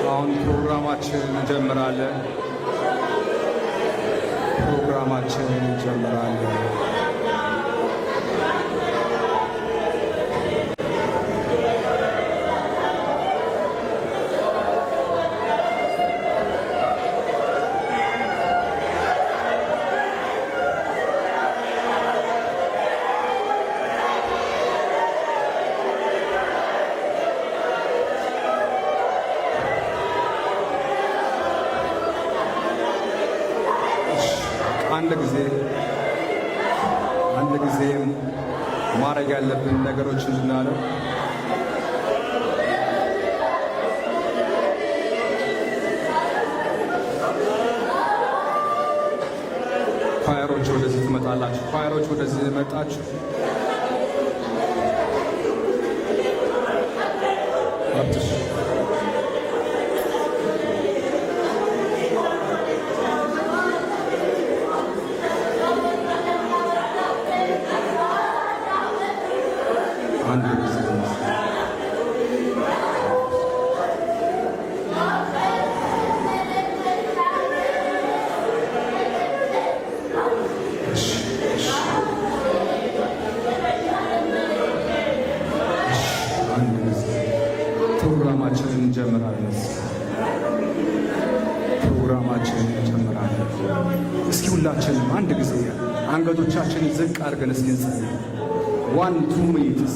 አሁን ፕሮግራማችንን እንጀምራለን። አንድ ጊዜ ማድረግ ያለብን ነገሮች እንድናደርግ ኳየሮች ወደዚህ ትመጣላችሁ። ኳየሮች ወደዚህ መጣችሁ። ፕሮግራማችንን እንጀምራለን። እስኪ ሁላችንም አንድ ጊዜ አንገቶቻችንን ዝቅ አድርገን እስኪ እንጸልይ። 1 2 ሚኒትስ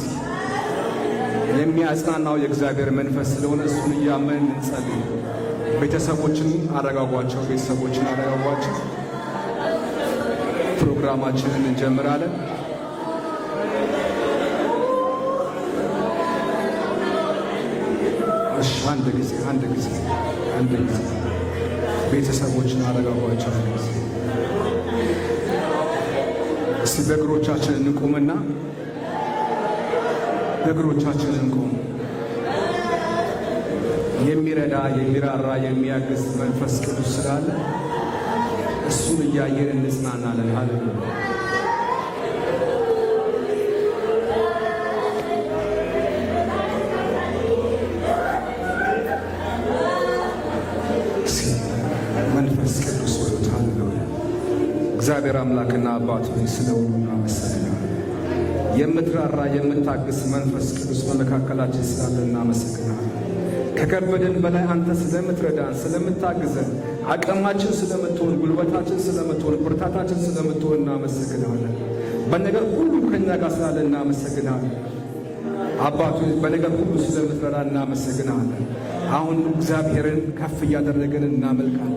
የሚያጽናናው የእግዚአብሔር መንፈስ ስለሆነ እሱን እያመንን እንጸልይ። ቤተሰቦችን አረጋጓቸው። ፕሮግራማችንን እንጀምራለን። አንድ ጊዜ ቤተሰቦችን አረጋጓቸው። እስቲ በእግሮቻችን እንቁምና እንቁም። የሚረዳ የሚራራ የሚያግዝ መንፈስ ቅዱስ ስላለ እሱን እያየን እንጽናናለን። ሃሌሉያ። መንፈስ ቅዱስ ወሉት። ሃሌሉያ። እግዚአብሔር አምላክና አባት ሆይ ስለ ሁሉ እናመሰግናለን። የምትራራ የምታግስ መንፈስ ቅዱስ በመካከላችን ስላለ እናመሰግናለን። ከከበደን በላይ አንተ ስለምትረዳን ስለምታግዘን፣ አቅማችን ስለምትሆን፣ ጉልበታችን ስለምትሆን፣ ብርታታችን ስለምትሆን እናመሰግናለን። በነገር ሁሉ ከኛ ጋር ስላለ እናመሰግናለን። አባቱ በነገር ሁሉ ስለምትረዳ እናመሰግናለን። አሁን እግዚአብሔርን ከፍ እያደረገን እናመልካለን።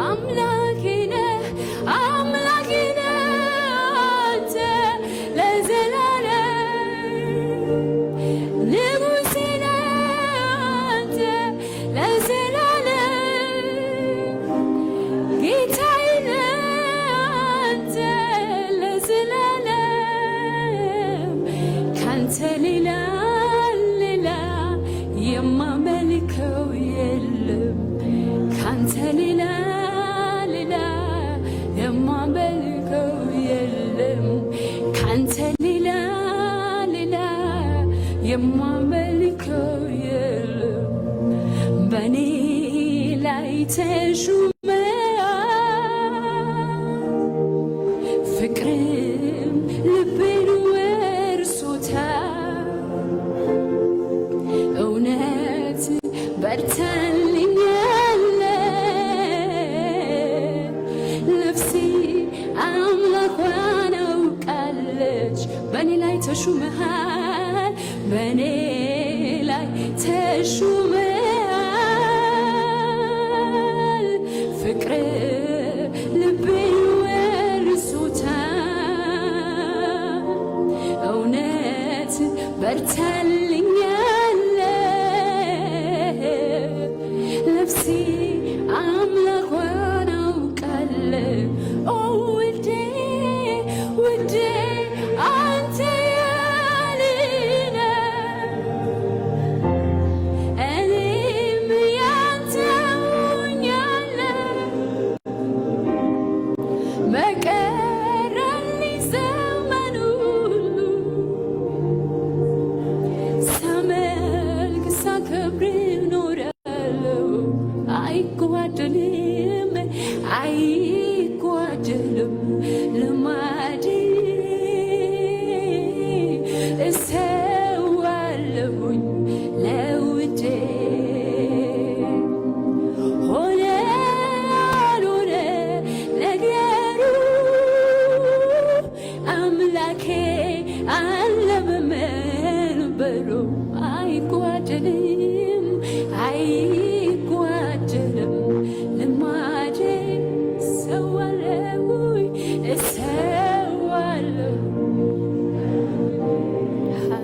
አምላኬ ነህ አምላኬ ነህ አንተ ለዘላለም ንጉሴ ነህ አንተ ለዘላለም ጌታዬ ነህ አንተ ለዘላለም ካንተ ሌላ የማመልከው የለም ካንተ ሌላ የማመልከው የለም ካንተ ሌላ የማመልከው የለም በኔ ላይ ተሹመ ፍቅርም ልቤን ወርሶታል እውነት በርታልኛል ነፍሴ አምላኳን አውቃለች በኔ ላይ ተሹመሃል በኔ ላይ ተሹመሃል ፍቅር ልቤን ወርሶታል እውነት በርታልኛል ነፍሴ አምላኳን አውቃለች ኦ ውዴ ውዴ አንተ የኔ ነህ እኔም ያንተ ሆኛለሁ በቀረልኝ ዘመን ሁሉ ሳመልክ ሳከብር እኖራለሁ አይጓደልም አይጓደልም ልማዴ እሰዋለሁኝ ለውዴ ሆነ አልሆነ ነገሩ አምላኬ አለ በመንበሩ አይጓደልም አይጓደልም ልማዴ እሰዋለሁኝ እሰዋለሁ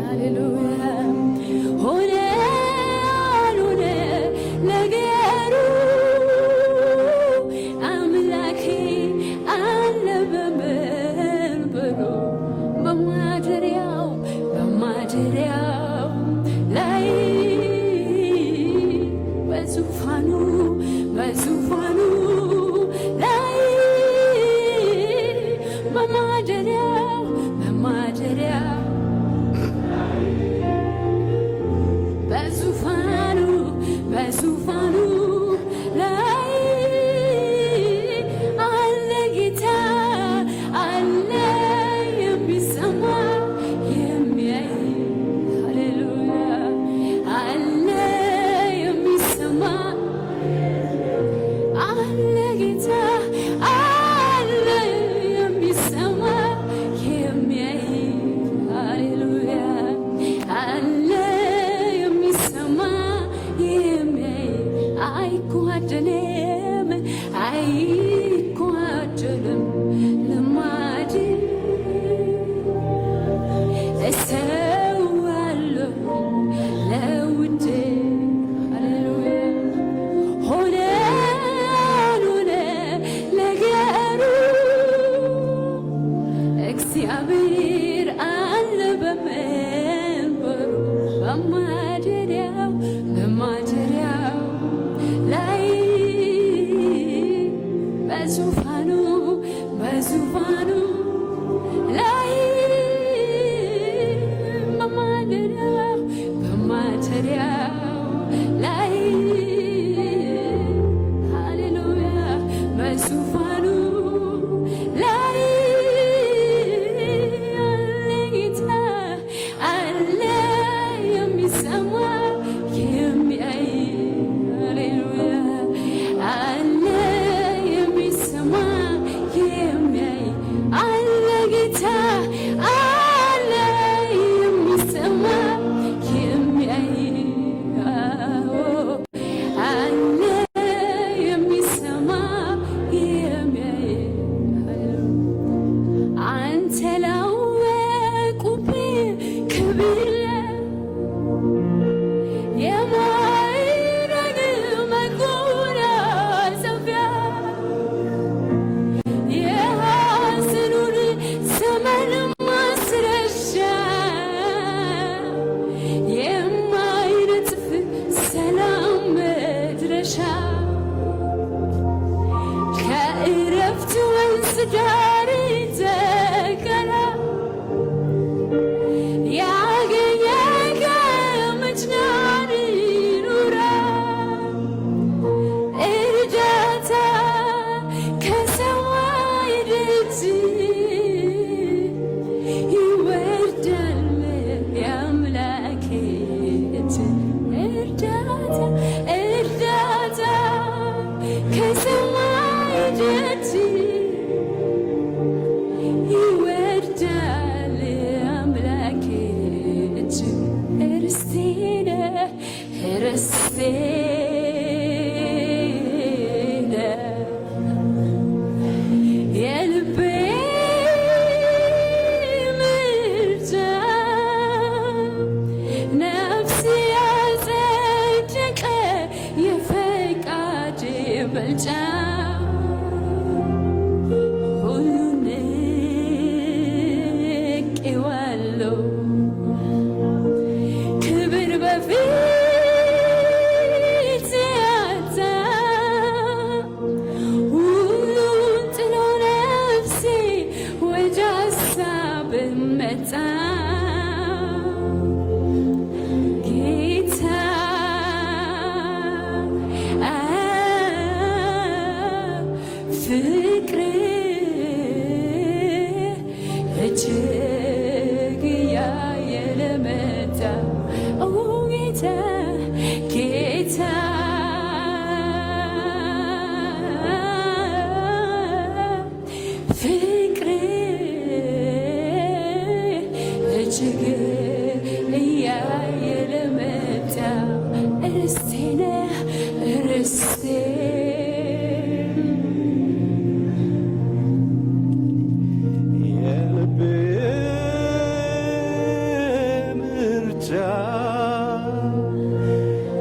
ሃሌሉያ ሆነ አልሆነ ነገሩ አምላኬ አለ በመንበሩ በማደሪያው ላይ በዙፋኑ ላይ በማደሪያው በዙፋኑ ላይ አለ ጌታ አለ የሚሰማ የሚያይ ሃሌሉያ አለ የሚሰማ አለ ጌታ አለ የሚሰማ የሚያይ ሃሌሉያ አለ የሚሰማ የሚያይ አይጓደልም አይጓደልም ልማዴ እሰዋለሁ ለውዴ ሃሌሉያ ሆነ አልሆነ ነገሩ እግዚአብሔር አለ በመንበሩ በማደሪያው ላይ በዙፋኑ ላይ በማደሪያው ላይ ሃሌሉያ በዙፋኑ ላይ አለ ጌታ አለ የሚሰማ የሚያይ ሃሌሉያ አለ የሚሰማ የሚያይ አለ ጌታ አለ የሚሰማ የሚያይ አለ የሚሰማ ዳር ተከራ ያገኘ ከመች ጋር ይኑራል እርዳታ ከሰማይ ደጅ ይወርዳል የአምላኬ እጅ እርዳታ ከሰማይ ደጅ ይወርዳል የአምላኬ እጅ ርስቴ ነህ ርስቴ የልቤ ምርጫ ነፍሴ ያጸደቀ የፈቃድ ብልጫ ሁሉን ንቄዋለሁ ክብር በፊት ያጣ ሁሉን ጥሎ ነፍሴ ወደ ሀሳብ መጣ ጌታ ፍቅር እጅግ ያየለ መጣ ጌታ ፍቅር እጅግ ያየለ መጣ ርስቴ ነህ ርስቴ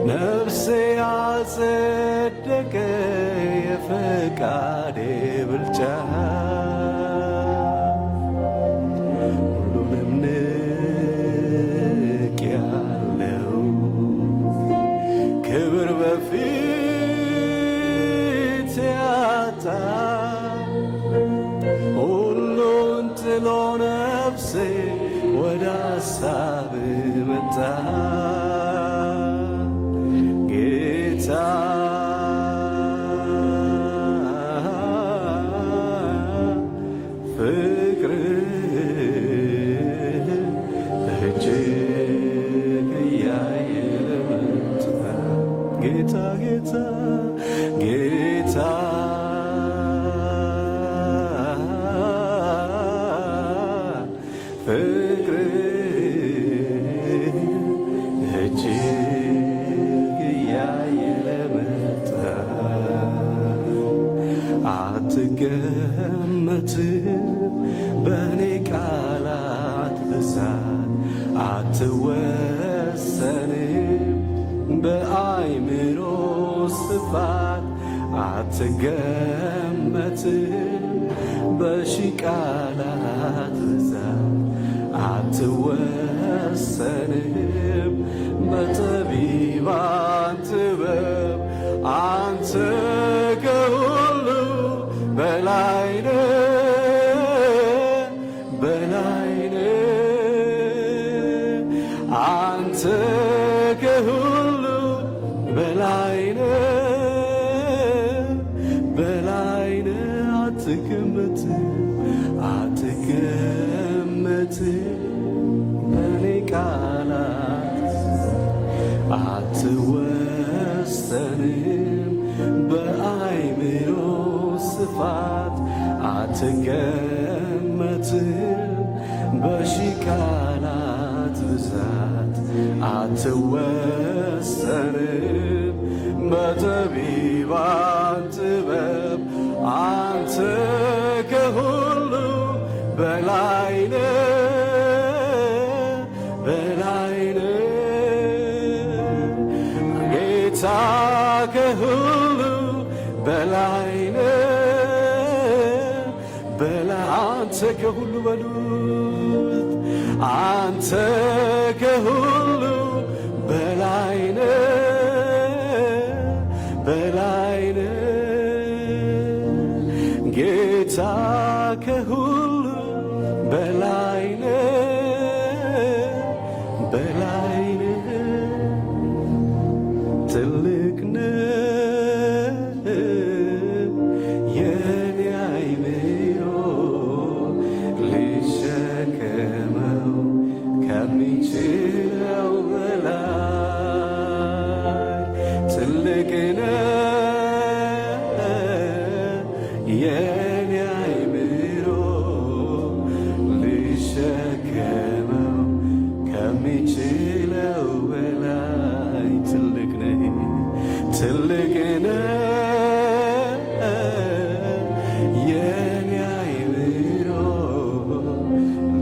ነፍሴ ያጸደቀ የፈቃዴ ብልጫ ሁሉንም ንቄያለሁ ክብር በፊት ያጣ ሁሉን ጥሎ ነፍሴ ወደ ሀሳብ መጣ ጌታ ፍቅር እጅግ ያየለ መጣ ጌታ ጌታ ጌታ ፍቅር እጅግ ያየለ መጣ አትገመትም በእኔ ቃላት ብዛት አትወሰንም በአይምሮ ስፋት አትገመትም በሺህ ቃላት ብዛት አትወሰንም በጠቢባን ጥበብ አንተ ከሁሉ በላይ ነህ በላይ ነህ አንተ ከሁሉ በላይ ነህ በላይ ነህ አትገመትም አትገመትም በኔ ቃላት አትወሰንም በአይምሮ ስፋት አትገመትም በሺህ ቃላት ብዛት አትወሰንም በጠቢባን ጥበብ አንተ ከሁሉ በላይ ነህ በላይ ነህ ጌታ ከሁሉ በላይ ነህ በላይ አንተ ከሁሉ በሉት አንተ ከሁሉ በላይ ነህ በላይ ነህ ጌታ ጌታ ከሁሉ በላይ ነህ፣ በላይ ነህ፣ ትልቅ ነህ። የኔ አይምሮ ሊሸከመው ከሚችለው በላይ ትልቅ ነህ። የኔ አይምሮ ሊሸከመው ከሚችለው በላይ ትልቅ ነህ፣ ትልቅ ነህ። የኔ አይምሮ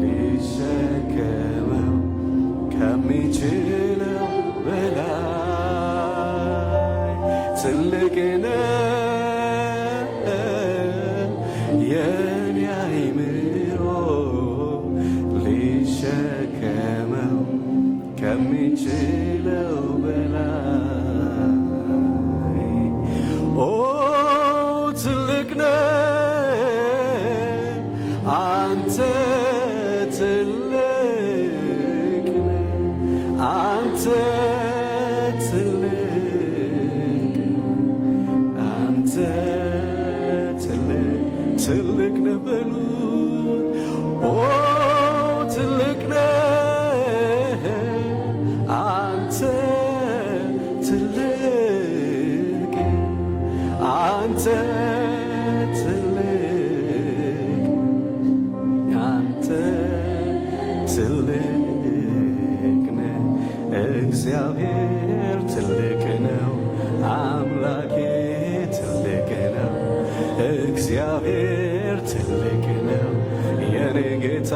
ሊሸከመው ከሚችለው በላይ ትልቅ ነህ። የኔ አይምሮ ሊሸከመው ከሚችለው በላይ ኦ ትልቅ ነህ አንተ፣ ትልቅ ነህ አንተ፣ ትልቅ አንተ፣ ትልቅ ነህ በሉት። ኦ ትልቅ ነህ አንተ፣ ትልቅ አንተ፣ ትልቅ አንተ፣ ትልቅ ነህ። እግዚአብሔር ትልቅ ነው፣ አምላኬ ትልቅ ነው። እግዚአብሔር ትልቅ ነው፣ የኔ ጌታ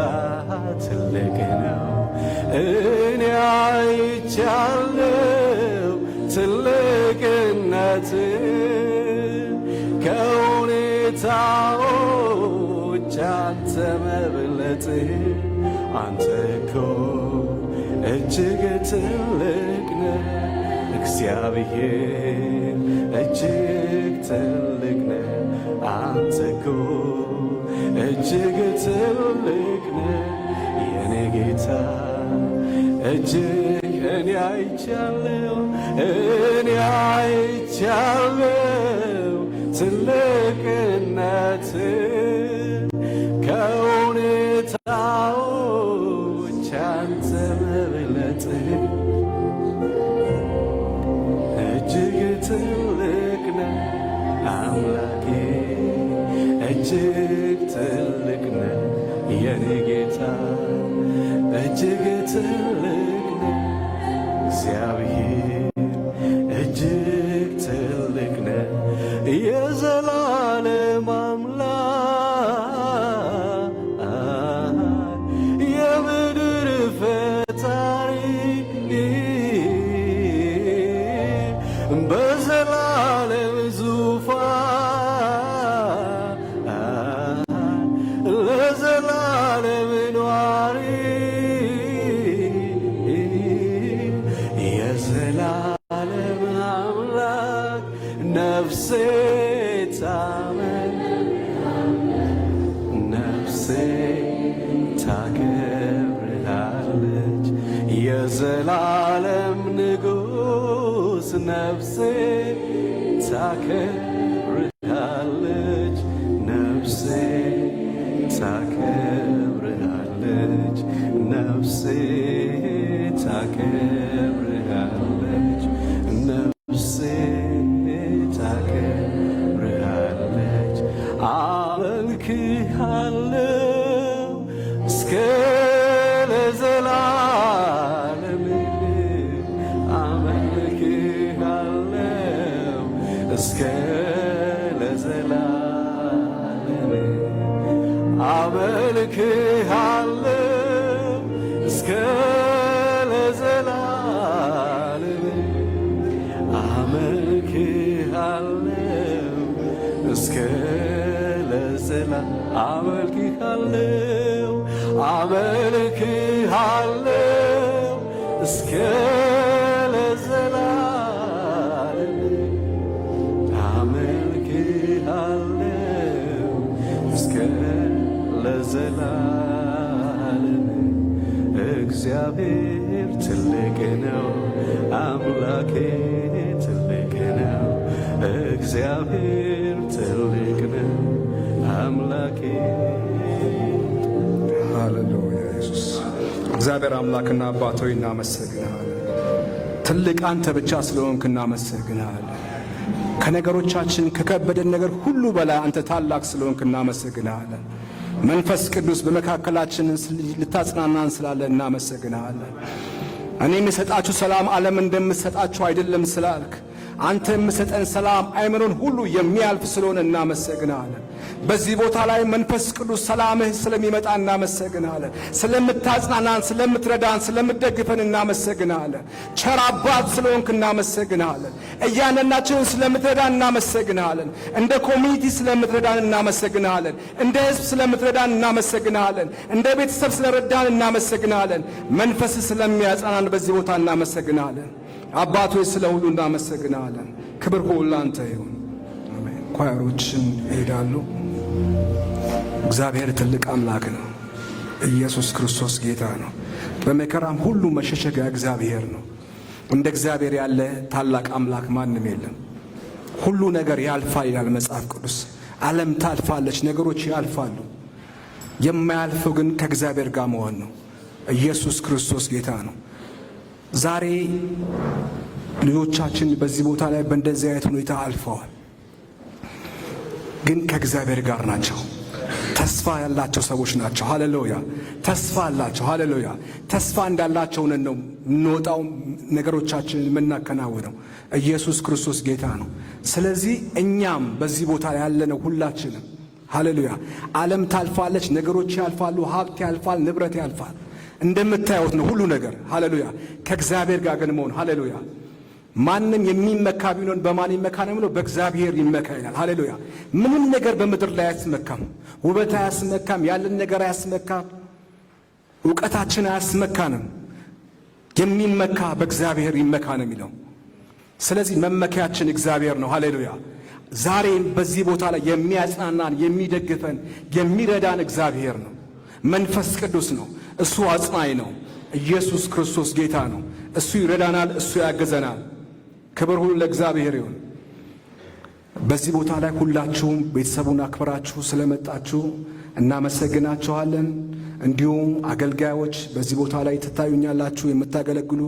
ትልቅ ነው። እኔ አይቻለው ትልቅነት ከሁኔታዎች አንተ መብለጥ። አንተ እኮ እጅግ ትልቅ ነህ እግዚአብሔር እጅግ ትልቅ ነህ። አንተ እኮ እጅግ ትልቅ ነህ የኔ ጌታ እጅግ እኔ አይቻለው ትልቅነት ከሁኔታዎች አንተ መብለጥ እጅግ ትልቅ ነህ አምላኬ እጅግ ትልቅ ነህ የኔ ጌታ እጅግ ትልቅ ነህ እግዚአብሔር እጅግ ትልቅ ነህ የዘላለም አምላክ የምድር ፈጣሪ በዘላለም ዙፋን ለዘላለም ኗሪ የዘላለም አምላክ ነፍሴ ታከብርሃለች የዘላለም ንጉሥ ነፍሴ ታከብርሃለች ነፍሴ ታከብርሃለች ነፍሴ ታከብርሃለች ነፍሴ ታከብርሃለች አመልክሃለሁ እስከ ለዘላለም አመልክሃለሁ እስከ ለዘላለም አመልክሃለሁ እስከ ለዘላለም አመልክሃለሁ እስከ ለዘላለም አመልክሃለሁ አመልክሃለሁ እስከ ለዘላለም አመልክሃለሁ እስከ እግዚአብሔር ትልቅ ነው፣ አምላኬ ትልቅ ነው። እግዚአብሔር ትልቅ ነው፣ አምላኬ። ሃሌሉያ ኢየሱስ። እግዚአብሔር አምላክና አባት ሆይ እናመሰግንሃለን። ትልቅ አንተ ብቻ ስለሆንክ እናመሰግንሃለን። ከነገሮቻችን ከከበደን ነገር ሁሉ በላይ አንተ ታላቅ ስለሆንክ እናመሰግንሃለን። መንፈስ ቅዱስ በመካከላችን ልታጽናናን ስላለ እናመሰግንሃለን። እኔ የምሰጣችሁ ሰላም ዓለም እንደምሰጣችሁ አይደለም ስላልክ አንተ የምሰጠን ሰላም አይምሮን ሁሉ የሚያልፍ ስለሆነ እናመሰግንሃለን። በዚህ ቦታ ላይ መንፈስ ቅዱስ ሰላምህ ስለሚመጣ እናመሰግንሃለን። ስለምታጽናናን፣ ስለምትረዳን፣ ስለምትደግፈን እናመሰግንሃለን። ቸር አባት ስለሆንክ እናመሰግንሃለን። እያንዳንዳችንን ስለምትረዳን እናመሰግንሃለን። እንደ ኮሚኒቲ ስለምትረዳን እናመሰግንሃለን። እንደ ሕዝብ ስለምትረዳን እናመሰግንሃለን። እንደ ቤተሰብ ስለረዳን እናመሰግንሃለን። መንፈስህ ስለሚያጽናናን በዚህ ቦታ እናመሰግንሃለን። አባት ሆይ ስለ ሁሉ እናመሰግንሃለን። ክብር ሁሉ ላንተ ይሁን። አሜን። ኳየሮችን ይሄዳሉ። እግዚአብሔር ትልቅ አምላክ ነው። ኢየሱስ ክርስቶስ ጌታ ነው። በመከራም ሁሉ መሸሸጊያ እግዚአብሔር ነው። እንደ እግዚአብሔር ያለ ታላቅ አምላክ ማንም የለም። ሁሉ ነገር ያልፋል ይላል መጽሐፍ ቅዱስ። ዓለም ታልፋለች፣ ነገሮች ያልፋሉ። የማያልፈው ግን ከእግዚአብሔር ጋር መሆን ነው። ኢየሱስ ክርስቶስ ጌታ ነው። ዛሬ ልጆቻችን በዚህ ቦታ ላይ በእንደዚህ አይነት ሁኔታ አልፈዋል፣ ግን ከእግዚአብሔር ጋር ናቸው። ተስፋ ያላቸው ሰዎች ናቸው። ሃሌሉያ! ተስፋ አላቸው። ሃሌሉያ! ተስፋ እንዳላቸው ነው የምንወጣው፣ ነገሮቻችንን የምናከናውነው። ኢየሱስ ክርስቶስ ጌታ ነው። ስለዚህ እኛም በዚህ ቦታ ላይ ያለነው ሁላችንም ሃሌሉያ፣ ዓለም ታልፋለች፣ ነገሮች ያልፋሉ፣ ሀብት ያልፋል፣ ንብረት ያልፋል። እንደምታዩት ነው ሁሉ ነገር ሃሌሉያ። ከእግዚአብሔር ጋር ግን መሆን ሃሌሉያ። ማንም የሚመካ ቢሆን በማን ይመካ ነው የሚለው? በእግዚአብሔር ይመካ ይላል። ሃሌሉያ። ምንም ነገር በምድር ላይ አያስመካም። ውበት አያስመካም። ያለን ነገር አያስመካም። ዕውቀታችን አያስመካንም። የሚመካ በእግዚአብሔር ይመካ ነው የሚለው። ስለዚህ መመኪያችን እግዚአብሔር ነው። ሃሌሉያ። ዛሬም በዚህ ቦታ ላይ የሚያጽናናን፣ የሚደግፈን፣ የሚረዳን እግዚአብሔር ነው። መንፈስ ቅዱስ ነው። እሱ አጽናኝ ነው። ኢየሱስ ክርስቶስ ጌታ ነው። እሱ ይረዳናል፣ እሱ ያገዘናል። ክብር ሁሉ ለእግዚአብሔር ይሁን። በዚህ ቦታ ላይ ሁላችሁም ቤተሰቡን አክብራችሁ ስለመጣችሁ እናመሰግናችኋለን። እንዲሁም አገልጋዮች በዚህ ቦታ ላይ ትታዩኛላችሁ የምታገለግሉ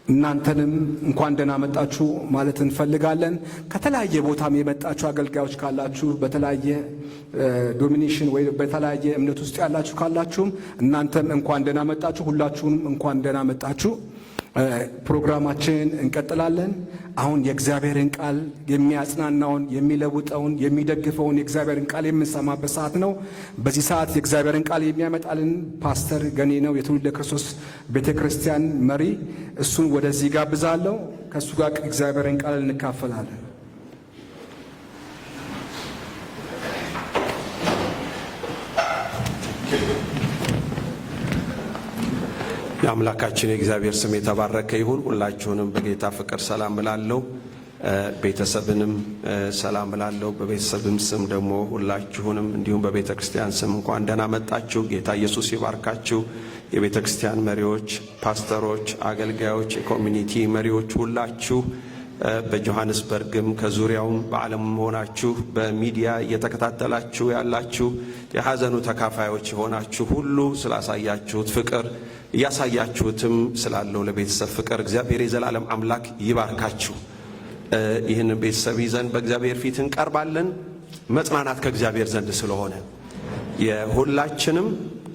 እናንተንም እንኳን ደህና መጣችሁ ማለት እንፈልጋለን። ከተለያየ ቦታም የመጣችሁ አገልጋዮች ካላችሁ በተለያየ ዶሚኔሽን ወይ በተለያየ እምነት ውስጥ ያላችሁ ካላችሁም እናንተም እንኳን ደህና መጣችሁ። ሁላችሁንም እንኳን ደህና መጣችሁ። ፕሮግራማችንን እንቀጥላለን። አሁን የእግዚአብሔርን ቃል የሚያጽናናውን፣ የሚለውጠውን፣ የሚደግፈውን የእግዚአብሔርን ቃል የምንሰማበት ሰዓት ነው። በዚህ ሰዓት የእግዚአብሔርን ቃል የሚያመጣልን ፓስተር ገኔ ነው፣ የትውልደ ክርስቶስ ቤተ ክርስቲያን መሪ። እሱን ወደዚህ ጋብዛለሁ። ከእሱ ጋር እግዚአብሔርን ቃል እንካፈላለን። የአምላካችን የእግዚአብሔር ስም የተባረከ ይሁን። ሁላችሁንም በጌታ ፍቅር ሰላም እላለሁ። ቤተሰብንም ሰላም እላለሁ። በቤተሰብም ስም ደግሞ ሁላችሁንም እንዲሁም በቤተ ክርስቲያን ስም እንኳን ደህና መጣችሁ። ጌታ ኢየሱስ ይባርካችሁ። የቤተ ክርስቲያን መሪዎች፣ ፓስተሮች፣ አገልጋዮች፣ የኮሚኒቲ መሪዎች ሁላችሁ በጆሐንስበርግም ከዙሪያውም በዓለም ሆናችሁ በሚዲያ እየተከታተላችሁ ያላችሁ የሐዘኑ ተካፋዮች የሆናችሁ ሁሉ ስላሳያችሁት ፍቅር እያሳያችሁትም ስላለው ለቤተሰብ ፍቅር እግዚአብሔር የዘላለም አምላክ ይባርካችሁ። ይህንን ቤተሰብ ይዘን በእግዚአብሔር ፊት እንቀርባለን። መጽናናት ከእግዚአብሔር ዘንድ ስለሆነ የሁላችንም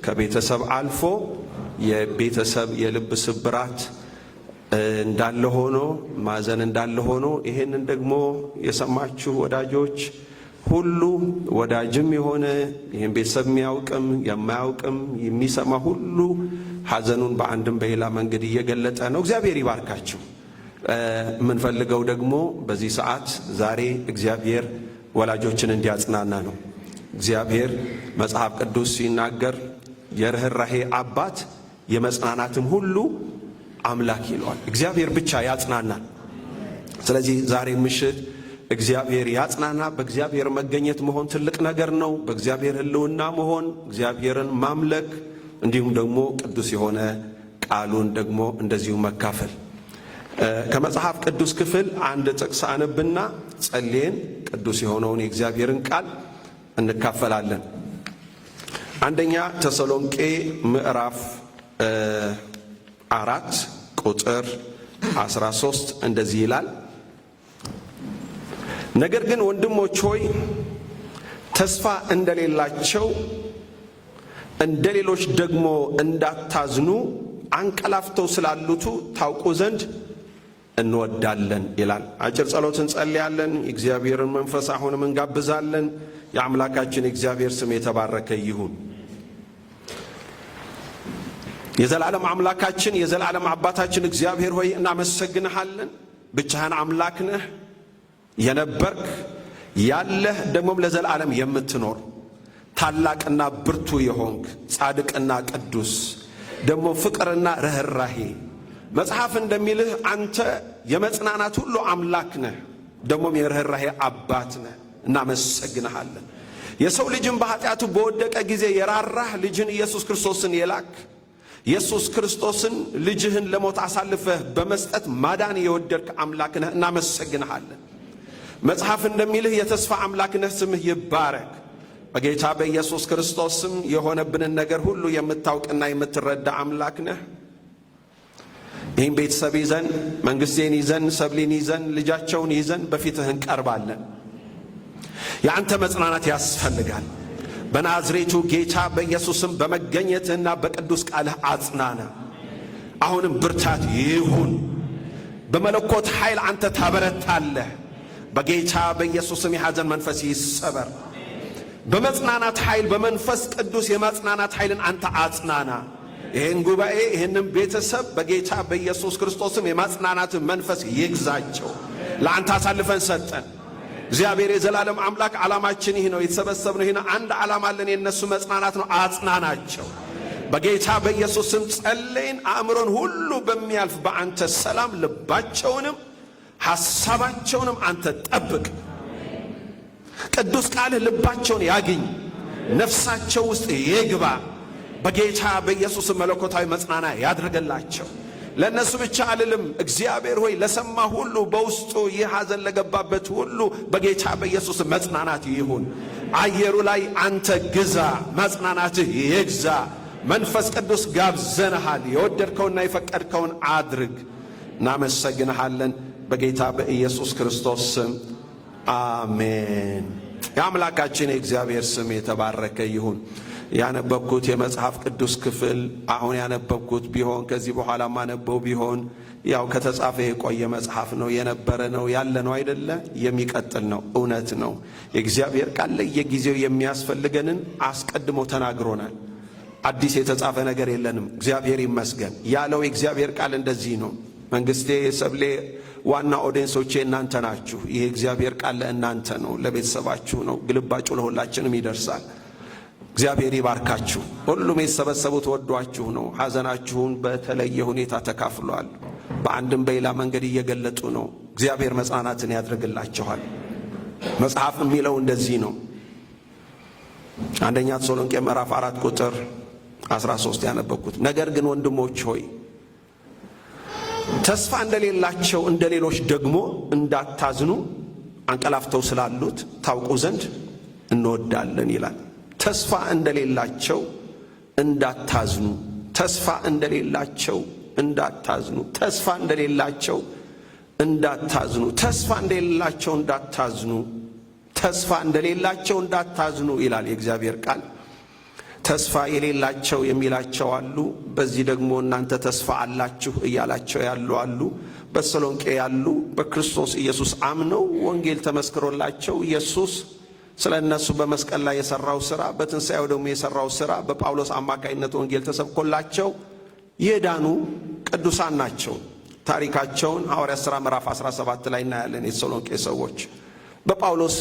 ከቤተሰብ አልፎ የቤተሰብ የልብ ስብራት እንዳለ ሆኖ ማዘን እንዳለ ሆኖ ይሄንን ደግሞ የሰማችሁ ወዳጆች ሁሉ ወዳጅም የሆነ ይህን ቤተሰብ የሚያውቅም የማያውቅም የሚሰማ ሁሉ ሐዘኑን በአንድም በሌላ መንገድ እየገለጠ ነው። እግዚአብሔር ይባርካችሁ። የምንፈልገው ደግሞ በዚህ ሰዓት ዛሬ እግዚአብሔር ወላጆችን እንዲያጽናና ነው። እግዚአብሔር መጽሐፍ ቅዱስ ሲናገር የርኅራኄ አባት የመጽናናትም ሁሉ አምላክ ይለዋል። እግዚአብሔር ብቻ ያጽናናል። ስለዚህ ዛሬ ምሽት እግዚአብሔር ያጽናና። በእግዚአብሔር መገኘት መሆን ትልቅ ነገር ነው። በእግዚአብሔር ሕልውና መሆን፣ እግዚአብሔርን ማምለክ እንዲሁም ደግሞ ቅዱስ የሆነ ቃሉን ደግሞ እንደዚሁ መካፈል። ከመጽሐፍ ቅዱስ ክፍል አንድ ጥቅስ አነብና ጸልየን ቅዱስ የሆነውን የእግዚአብሔርን ቃል እንካፈላለን። አንደኛ ተሰሎንቄ ምዕራፍ 4 ቁጥር 13 እንደዚህ ይላል፣ ነገር ግን ወንድሞች ሆይ ተስፋ እንደሌላቸው እንደሌሎች ደግሞ እንዳታዝኑ አንቀላፍተው ስላሉቱ ታውቁ ዘንድ እንወዳለን ይላል። አጭር ጸሎት እንጸልያለን። የእግዚአብሔርን መንፈስ አሁንም እንጋብዛለን። የአምላካችን የእግዚአብሔር ስም የተባረከ ይሁን። የዘላለም አምላካችን የዘላለም አባታችን እግዚአብሔር ሆይ እናመሰግንሃለን። ብቻህን አምላክ ነህ፣ የነበርክ ያለህ ደግሞም ለዘላለም የምትኖር ታላቅና ብርቱ የሆንክ ጻድቅና ቅዱስ ደግሞ ፍቅርና ርኅራሄ መጽሐፍ እንደሚልህ አንተ የመጽናናት ሁሉ አምላክ ነህ፣ ደግሞም የርኅራሄ አባት ነህ። እናመሰግንሃለን። የሰው ልጅን በኃጢአቱ በወደቀ ጊዜ የራራህ ልጅን ኢየሱስ ክርስቶስን የላክ ኢየሱስ ክርስቶስን ልጅህን ለሞት አሳልፈህ በመስጠት ማዳን የወደድክ አምላክ ነህ። እናመሰግንሃለን። መጽሐፍ እንደሚልህ የተስፋ አምላክ ነህ። ስምህ ይባረክ። በጌታ በኢየሱስ ክርስቶስ ስም የሆነብንን ነገር ሁሉ የምታውቅና የምትረዳ አምላክ ነህ። ይህም ቤተሰብ ይዘን መንግሥቴን ይዘን ሰብሊን ይዘን ልጃቸውን ይዘን በፊትህ እንቀርባለን። የአንተ መጽናናት ያስፈልጋል። በናዝሬቱ ጌታ በኢየሱስም በመገኘትህና በቅዱስ ቃልህ አጽናና። አሁንም ብርታት ይሁን። በመለኮት ኃይል አንተ ታበረታለህ። በጌታ በኢየሱስም የሐዘን መንፈስ ይሰበር። በመጽናናት ኃይል በመንፈስ ቅዱስ የመጽናናት ኃይልን አንተ አጽናና። ይህን ጉባኤ ይህንም ቤተሰብ በጌታ በኢየሱስ ክርስቶስም የማጽናናት መንፈስ ይግዛቸው። ለአንተ አሳልፈን ሰጠን። እግዚአብሔር የዘላለም አምላክ ዓላማችን ይህ ነው። የተሰበሰብነው ይህን አንድ ዓላማ አለን፣ የእነሱ መጽናናት ነው። አጽናናቸው። በጌታ በኢየሱስም ጸለይን። አእምሮን ሁሉ በሚያልፍ በአንተ ሰላም ልባቸውንም ሐሳባቸውንም አንተ ጠብቅ። ቅዱስ ቃልህ ልባቸውን ያግኝ፣ ነፍሳቸው ውስጥ ይግባ። በጌታ በኢየሱስ መለኮታዊ መጽናና ያድርግላቸው። ለእነሱ ብቻ አልልም፣ እግዚአብሔር ሆይ ለሰማ ሁሉ በውስጡ ይህ ሐዘን ለገባበት ሁሉ በጌታ በኢየሱስ መጽናናት ይሁን። አየሩ ላይ አንተ ግዛ፣ መጽናናትህ ይግዛ። መንፈስ ቅዱስ ጋብዘንሃል። የወደድከውና የፈቀድከውን አድርግ። እናመሰግንሃለን በጌታ በኢየሱስ ክርስቶስ ስም አሜን። የአምላካችን የእግዚአብሔር ስም የተባረከ ይሁን። ያነበብኩት የመጽሐፍ ቅዱስ ክፍል አሁን ያነበብኩት ቢሆን ከዚህ በኋላ ማነበው ቢሆን ያው ከተጻፈ የቆየ መጽሐፍ ነው፣ የነበረ ነው፣ ያለ ነው አይደለ? የሚቀጥል ነው። እውነት ነው። የእግዚአብሔር ቃል ለየጊዜው የሚያስፈልገንን አስቀድሞ ተናግሮናል። አዲስ የተጻፈ ነገር የለንም። እግዚአብሔር ይመስገን። ያለው የእግዚአብሔር ቃል እንደዚህ ነው። መንግሥቴ ሰብሌ ዋና ኦዲየንሶቼ እናንተ ናችሁ። ይሄ እግዚአብሔር ቃል ለእናንተ ነው፣ ለቤተሰባችሁ ነው። ግልባጩ ለሁላችንም ይደርሳል። እግዚአብሔር ይባርካችሁ። ሁሉም የተሰበሰቡት ወዷችሁ ነው። ሐዘናችሁን በተለየ ሁኔታ ተካፍሏል። በአንድም በሌላ መንገድ እየገለጡ ነው። እግዚአብሔር መጽናናትን ያድርግላችኋል። መጽሐፍ የሚለው እንደዚህ ነው። አንደኛ ተሰሎንቄ ምዕራፍ 4 ቁጥር 13 ያነበብኩት፣ ነገር ግን ወንድሞች ሆይ ተስፋ እንደሌላቸው እንደሌሎች ደግሞ እንዳታዝኑ አንቀላፍተው ስላሉት ታውቁ ዘንድ እንወዳለን ይላል። ተስፋ እንደሌላቸው እንዳታዝኑ፣ ተስፋ እንደሌላቸው እንዳታዝኑ፣ ተስፋ እንደሌላቸው እንዳታዝኑ፣ ተስፋ እንደሌላቸው እንዳታዝኑ፣ ተስፋ እንደሌላቸው እንዳታዝኑ ይላል የእግዚአብሔር ቃል። ተስፋ የሌላቸው የሚላቸው አሉ። በዚህ ደግሞ እናንተ ተስፋ አላችሁ እያላቸው ያሉ አሉ። በተሰሎንቄ ያሉ በክርስቶስ ኢየሱስ አምነው ወንጌል ተመስክሮላቸው ኢየሱስ ስለ እነሱ በመስቀል ላይ የሠራው ሥራ፣ በትንሣኤው ደግሞ የሠራው ሥራ በጳውሎስ አማካይነት ወንጌል ተሰብኮላቸው የዳኑ ቅዱሳን ናቸው። ታሪካቸውን ሐዋርያት ሥራ ምዕራፍ 17 ላይ እናያለን። የተሰሎንቄ ሰዎች በጳውሎስ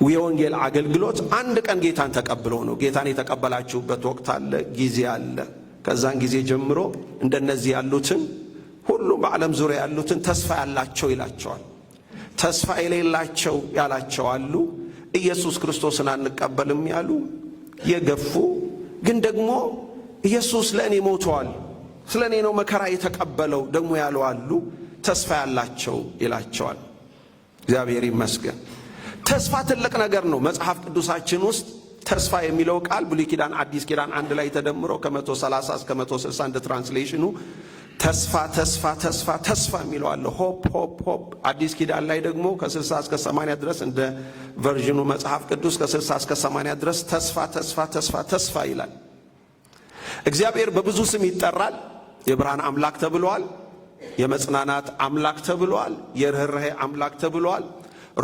የወንጌል አገልግሎት አንድ ቀን ጌታን ተቀብለው ነው። ጌታን የተቀበላችሁበት ወቅት አለ፣ ጊዜ አለ። ከዛን ጊዜ ጀምሮ እንደነዚህ ያሉትን ሁሉ በዓለም ዙሪያ ያሉትን ተስፋ ያላቸው ይላቸዋል። ተስፋ የሌላቸው ያላቸው አሉ። ኢየሱስ ክርስቶስን አንቀበልም ያሉ፣ የገፉ፣ ግን ደግሞ ኢየሱስ ለእኔ ሞቷል፣ ስለ እኔ ነው መከራ የተቀበለው ደግሞ ያለው አሉ። ተስፋ ያላቸው ይላቸዋል። እግዚአብሔር ይመስገን። ተስፋ ትልቅ ነገር ነው። መጽሐፍ ቅዱሳችን ውስጥ ተስፋ የሚለው ቃል ብሉይ ኪዳን አዲስ ኪዳን አንድ ላይ ተደምሮ ከ130 እስከ 160 እንደ ትራንስሌሽኑ ተስፋ ተስፋ ተስፋ ተስፋ የሚለው አለ። ሆፕ ሆፕ ሆፕ። አዲስ ኪዳን ላይ ደግሞ ከ60 እስከ 80 ድረስ እንደ ቨርዥኑ መጽሐፍ ቅዱስ ከ60 እስከ 80 ድረስ ተስፋ ተስፋ ተስፋ ተስፋ ይላል። እግዚአብሔር በብዙ ስም ይጠራል። የብርሃን አምላክ ተብሏል። የመጽናናት አምላክ ተብሏል። የርኅራኄ አምላክ ተብሏል።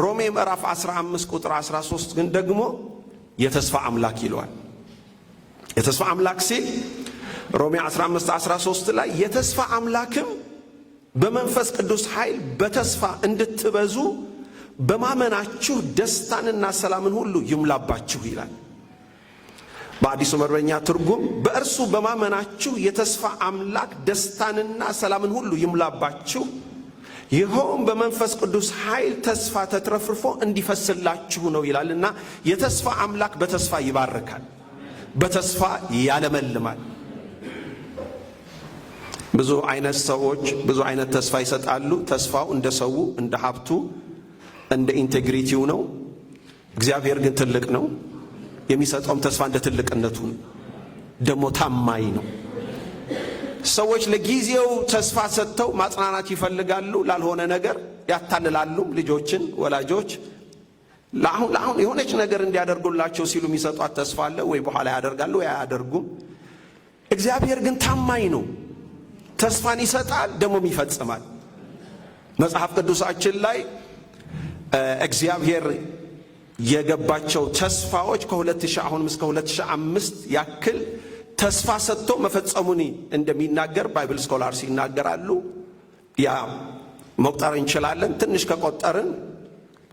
ሮሜ ምዕራፍ 15 ቁጥር 13 ግን ደግሞ የተስፋ አምላክ ይለዋል። የተስፋ አምላክ ሲል ሮሜ 15 13 ላይ የተስፋ አምላክም በመንፈስ ቅዱስ ኃይል በተስፋ እንድትበዙ በማመናችሁ ደስታንና ሰላምን ሁሉ ይሙላባችሁ ይላል። በአዲሱ መደበኛ ትርጉም በእርሱ በማመናችሁ የተስፋ አምላክ ደስታንና ሰላምን ሁሉ ይሙላባችሁ፣ ይኸውም በመንፈስ ቅዱስ ኃይል ተስፋ ተትረፍርፎ እንዲፈስላችሁ ነው ይላልና የተስፋ አምላክ በተስፋ ይባርካል፣ በተስፋ ያለመልማል። ብዙ አይነት ሰዎች ብዙ አይነት ተስፋ ይሰጣሉ። ተስፋው እንደ ሰው እንደ ሀብቱ እንደ ኢንቴግሪቲው ነው። እግዚአብሔር ግን ትልቅ ነው። የሚሰጠውም ተስፋ እንደ ትልቅነቱ ነው። ደግሞ ታማኝ ነው። ሰዎች ለጊዜው ተስፋ ሰጥተው ማጽናናት ይፈልጋሉ፣ ላልሆነ ነገር ያታልላሉ። ልጆችን ወላጆች ለአሁን የሆነች ነገር እንዲያደርጉላቸው ሲሉ የሚሰጧት ተስፋ አለ። ወይ በኋላ ያደርጋሉ ወይ አያደርጉም። እግዚአብሔር ግን ታማኝ ነው። ተስፋን ይሰጣል ደግሞም ይፈጽማል። መጽሐፍ ቅዱሳችን ላይ እግዚአብሔር የገባቸው ተስፋዎች ከ2000 አሁንም እስከ 2005 ያክል ተስፋ ሰጥቶ መፈጸሙን እንደሚናገር ባይብል ስኮላርስ ይናገራሉ። ያ መቁጠር እንችላለን። ትንሽ ከቆጠርን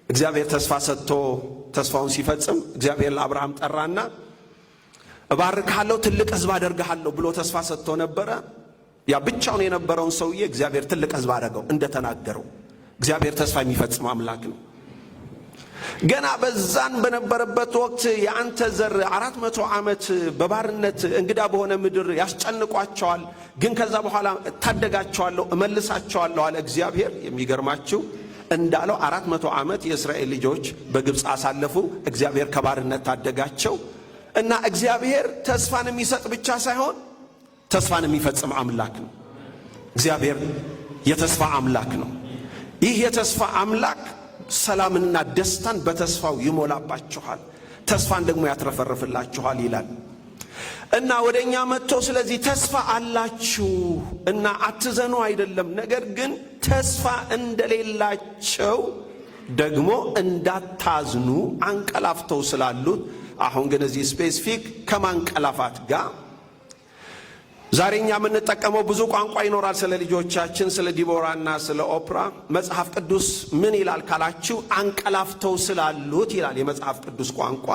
እግዚአብሔር ተስፋ ሰጥቶ ተስፋውን ሲፈጽም እግዚአብሔር ለአብርሃም ጠራና እባርክሃለሁ ትልቅ ሕዝብ አደርግሃለሁ ብሎ ተስፋ ሰጥቶ ነበረ። ያ ብቻውን የነበረውን ሰውዬ እግዚአብሔር ትልቅ ሕዝብ አደረገው እንደተናገረው። እግዚአብሔር ተስፋ የሚፈጽም አምላክ ነው። ገና በዛን በነበረበት ወቅት የአንተ ዘር 400 ዓመት በባርነት እንግዳ በሆነ ምድር ያስጨንቋቸዋል፣ ግን ከዛ በኋላ ታደጋቸዋለሁ እመልሳቸዋለሁ አለ እግዚአብሔር። የሚገርማችሁ እንዳለው 400 ዓመት የእስራኤል ልጆች በግብፅ አሳለፉ። እግዚአብሔር ከባርነት ታደጋቸው እና እግዚአብሔር ተስፋን የሚሰጥ ብቻ ሳይሆን ተስፋን የሚፈጽም አምላክ ነው። እግዚአብሔር የተስፋ አምላክ ነው። ይህ የተስፋ አምላክ ሰላምንና ደስታን በተስፋው ይሞላባችኋል፣ ተስፋን ደግሞ ያትረፈርፍላችኋል ይላል እና ወደኛ መጥቶ ስለዚህ ተስፋ አላችሁ እና አትዘኑ አይደለም፣ ነገር ግን ተስፋ እንደሌላቸው ደግሞ እንዳታዝኑ አንቀላፍተው ስላሉት። አሁን ግን እዚህ ስፔሲፊክ ከማንቀላፋት ጋር ዛሬኛ የምንጠቀመው ብዙ ቋንቋ ይኖራል ስለ ልጆቻችን፣ ስለ ዲቦራና ስለ ኦፕራ። መጽሐፍ ቅዱስ ምን ይላል ካላችሁ አንቀላፍተው ስላሉት ይላል የመጽሐፍ ቅዱስ ቋንቋ።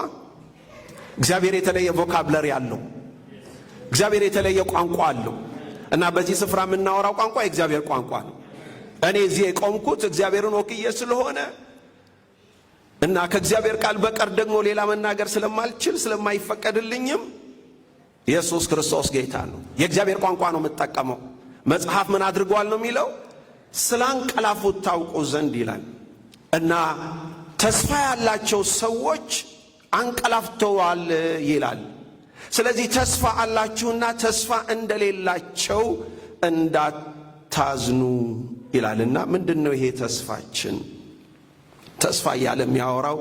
እግዚአብሔር የተለየ ቮካብለሪ አለው። እግዚአብሔር የተለየ ቋንቋ አለው እና በዚህ ስፍራ የምናወራው ቋንቋ የእግዚአብሔር ቋንቋ ነው። እኔ እዚህ የቆምኩት እግዚአብሔርን ወክዬ ስለሆነ እና ከእግዚአብሔር ቃል በቀር ደግሞ ሌላ መናገር ስለማልችል ስለማይፈቀድልኝም ኢየሱስ ክርስቶስ ጌታ ነው። የእግዚአብሔር ቋንቋ ነው የምጠቀመው። መጽሐፍ ምን አድርጓል ነው የሚለው? ስላንቀላፉት ታውቁ ዘንድ ይላል እና ተስፋ ያላቸው ሰዎች አንቀላፍተዋል ይላል። ስለዚህ ተስፋ አላችሁና ተስፋ እንደሌላቸው እንዳታዝኑ ይላልና ምንድን ነው ይሄ ተስፋችን? ተስፋ እያለ የሚያወራው